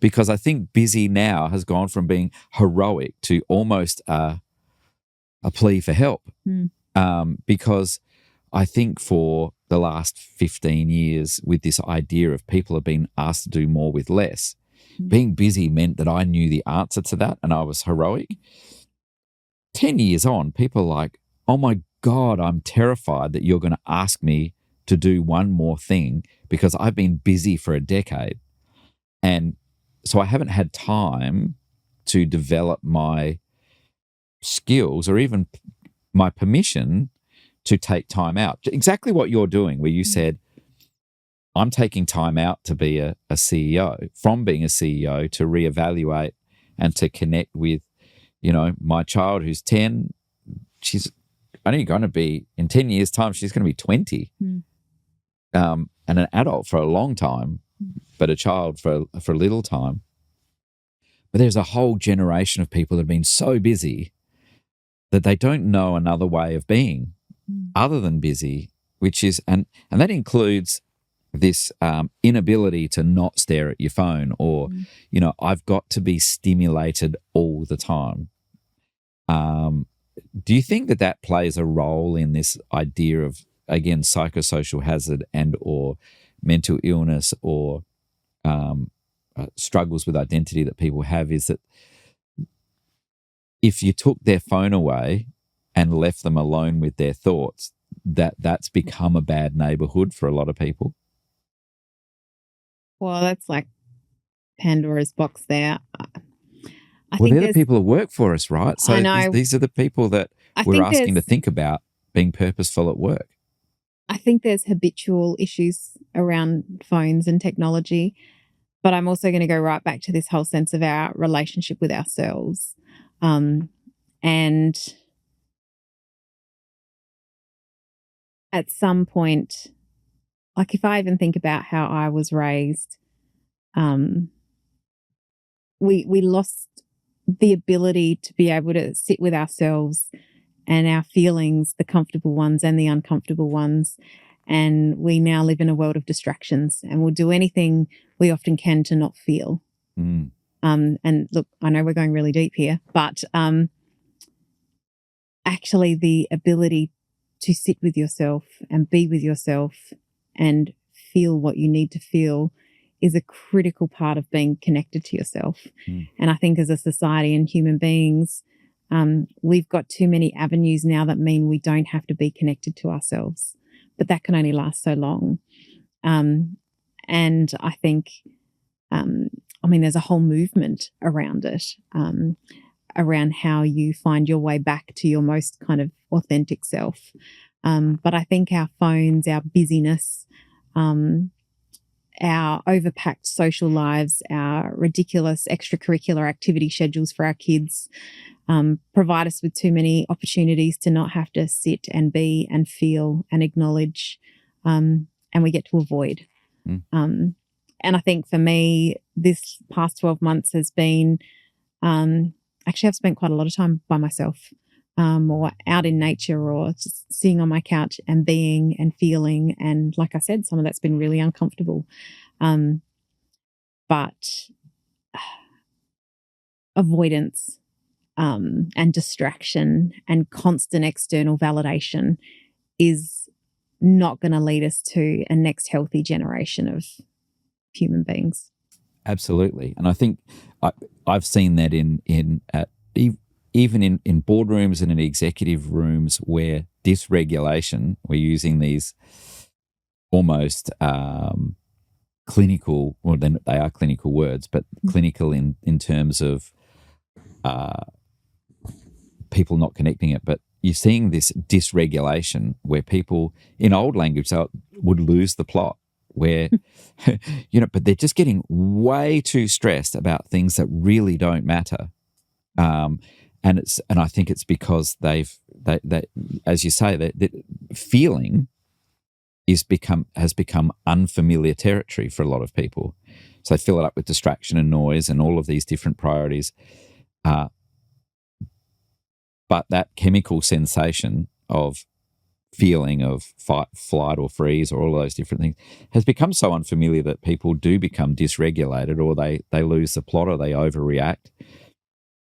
Because I think busy now has gone from being heroic to almost a plea for help. Because I think for the last 15 years, with this idea of people have been asked to do more with less, being busy meant that I knew the answer to that and I was heroic. 10 years on, people are like, "Oh my God, I'm terrified that you're going to ask me to do one more thing because I've been busy for a decade." And so I haven't had time to develop my skills or even my permission to take time out. Exactly what you're doing, where you said, I'm taking time out to be a CEO, from being a CEO to reevaluate and to connect with, my child who's 10. She's only going to be, in 10 years' time, she's going to be 20. And an adult for a long time, but a child for a little time. But there's a whole generation of people that have been so busy that they don't know another way of being other than busy, which is, and that includes this inability to not stare at your phone or, I've got to be stimulated all the time. Do you think that plays a role in this idea of, again, psychosocial hazard and or mental illness or struggles with identity that people have, is that if you took their phone away and left them alone with their thoughts, that's become a bad neighborhood for a lot of people? Well, that's like Pandora's box there. They're the people who work for us, right? So I know. These are the people that we're asking to think about being purposeful at work. I think there's habitual issues around phones and technology, but I'm also going to go right back to this whole sense of our relationship with ourselves. And at some point, like if I even think about how I was raised, we lost the ability to be able to sit with ourselves and our feelings, the comfortable ones and the uncomfortable ones. And we now live in a world of distractions and we'll do anything we often can to not feel. And look, I know we're going really deep here, but actually the ability to sit with yourself and be with yourself and feel what you need to feel is a critical part of being connected to yourself. And I think as a society and human beings, we've got too many avenues now that mean we don't have to be connected to ourselves, but that can only last so long. And I think, there's a whole movement around it, around how you find your way back to your most kind of authentic self. But I think our phones, our busyness, our overpacked social lives, our ridiculous extracurricular activity schedules for our kids provide us with too many opportunities to not have to sit and be and feel and acknowledge, and we get to avoid. And I think for me, this past 12 months has been, actually I've spent quite a lot of time by myself. or out in nature, or just sitting on my couch and being and feeling. And like I said, some of that's been really uncomfortable. But avoidance and distraction and constant external validation is not going to lead us to a next healthy generation of human beings. Absolutely. And I think I've seen that even in boardrooms and in executive rooms where dysregulation, we're using these almost clinical, well, then they are clinical words, but clinical in terms of people not connecting it. But you're seeing this dysregulation where people in old language would lose the plot, where, but they're just getting way too stressed about things that really don't matter. And I think it's because they as you say, that feeling has become unfamiliar territory for a lot of people. So they fill it up with distraction and noise and all of these different priorities. But that chemical sensation of feeling of fight, flight or freeze or all of those different things has become so unfamiliar that people do become dysregulated, or they lose the plot, or they overreact.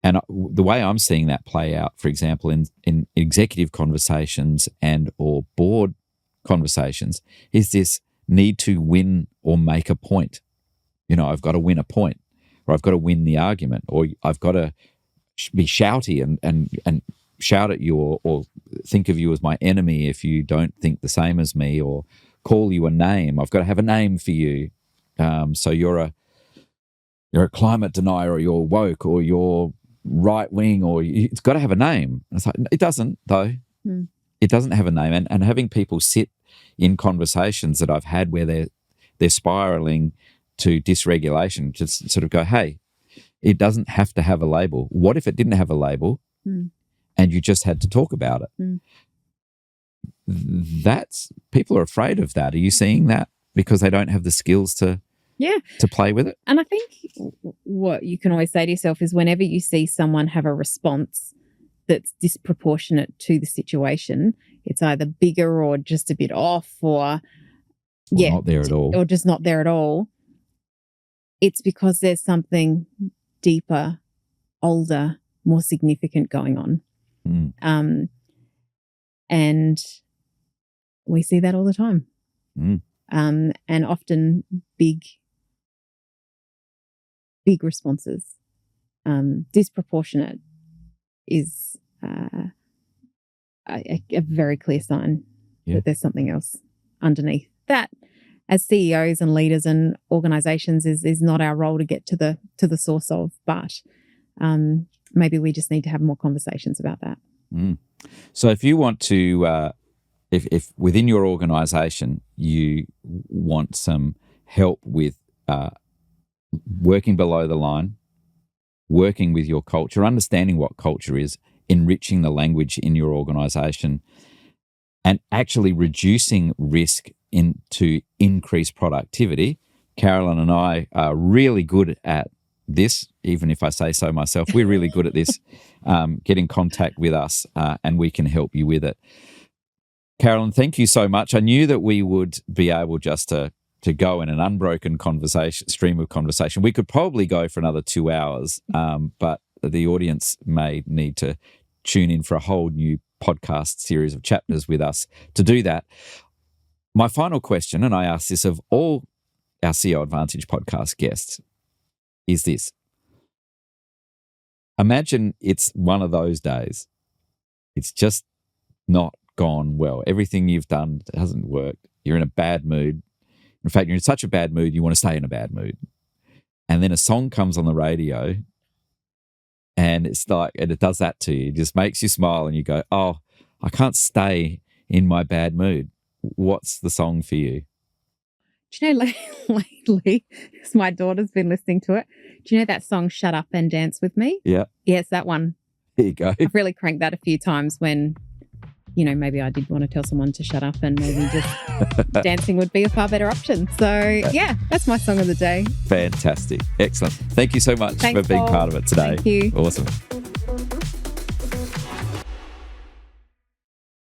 And the way I'm seeing that play out, for example, in executive conversations and or board conversations, is this need to win or make a point. I've got to win a point, or I've got to win the argument, or I've got to be shouty and shout at you, or think of you as my enemy if you don't think the same as me, or call you a name. I've got to have a name for you. So you're a climate denier, or you're woke, or you're right wing, or it's got to have a name. And it's like, it doesn't though. It doesn't have a name. And having people sit in conversations that I've had where they're spiraling to dysregulation, just sort of go, hey, it doesn't have to have a label. What if it didn't have a label and you just had to talk about it? People are afraid of that. Are you seeing that? Because they don't have the skills to play with it? And I think what you can always say to yourself is, whenever you see someone have a response that's disproportionate to the situation, it's either bigger or just a bit off, or not there at all, or just not there at all. It's because there's something deeper, older, more significant going on. And we see that all the time. And often big responses. Disproportionate is a very clear sign that there's something else underneath. That, as CEOs and leaders and organisations, is not our role to get to the source of, but maybe we just need to have more conversations about that. So if you want to, if within your organisation you want some help with working below the line, working with your culture, understanding what culture is, enriching the language in your organisation, and actually reducing risk to increase productivity, Carolyn and I are really good at this. Even if I say so myself, we're really good at this. Get in contact with us and we can help you with it. Carolyn, thank you so much. I knew that we would be able just to go in an unbroken stream of conversation. We could probably go for another 2 hours, but the audience may need to tune in for a whole new podcast series of chapters with us to do that. My final question, and I ask this of all our CEO Advantage podcast guests, is this. Imagine it's one of those days. It's just not gone well. Everything you've done hasn't worked. You're in a bad mood. In fact, you're in such a bad mood, you want to stay in a bad mood. And then a song comes on the radio and it does that to you. It just makes you smile and you go, oh, I can't stay in my bad mood. What's the song for you? Do you know, lately, because my daughter's been listening to it, do you know that song, Shut Up and Dance With Me? Yeah. Yeah, it's that one. There you go. I've really cranked that a few times when, maybe I did want to tell someone to shut up, and maybe just dancing would be a far better option. So, yeah, that's my song of the day. Fantastic. Excellent. Thank you so much for being part of it today. Thank you. Awesome.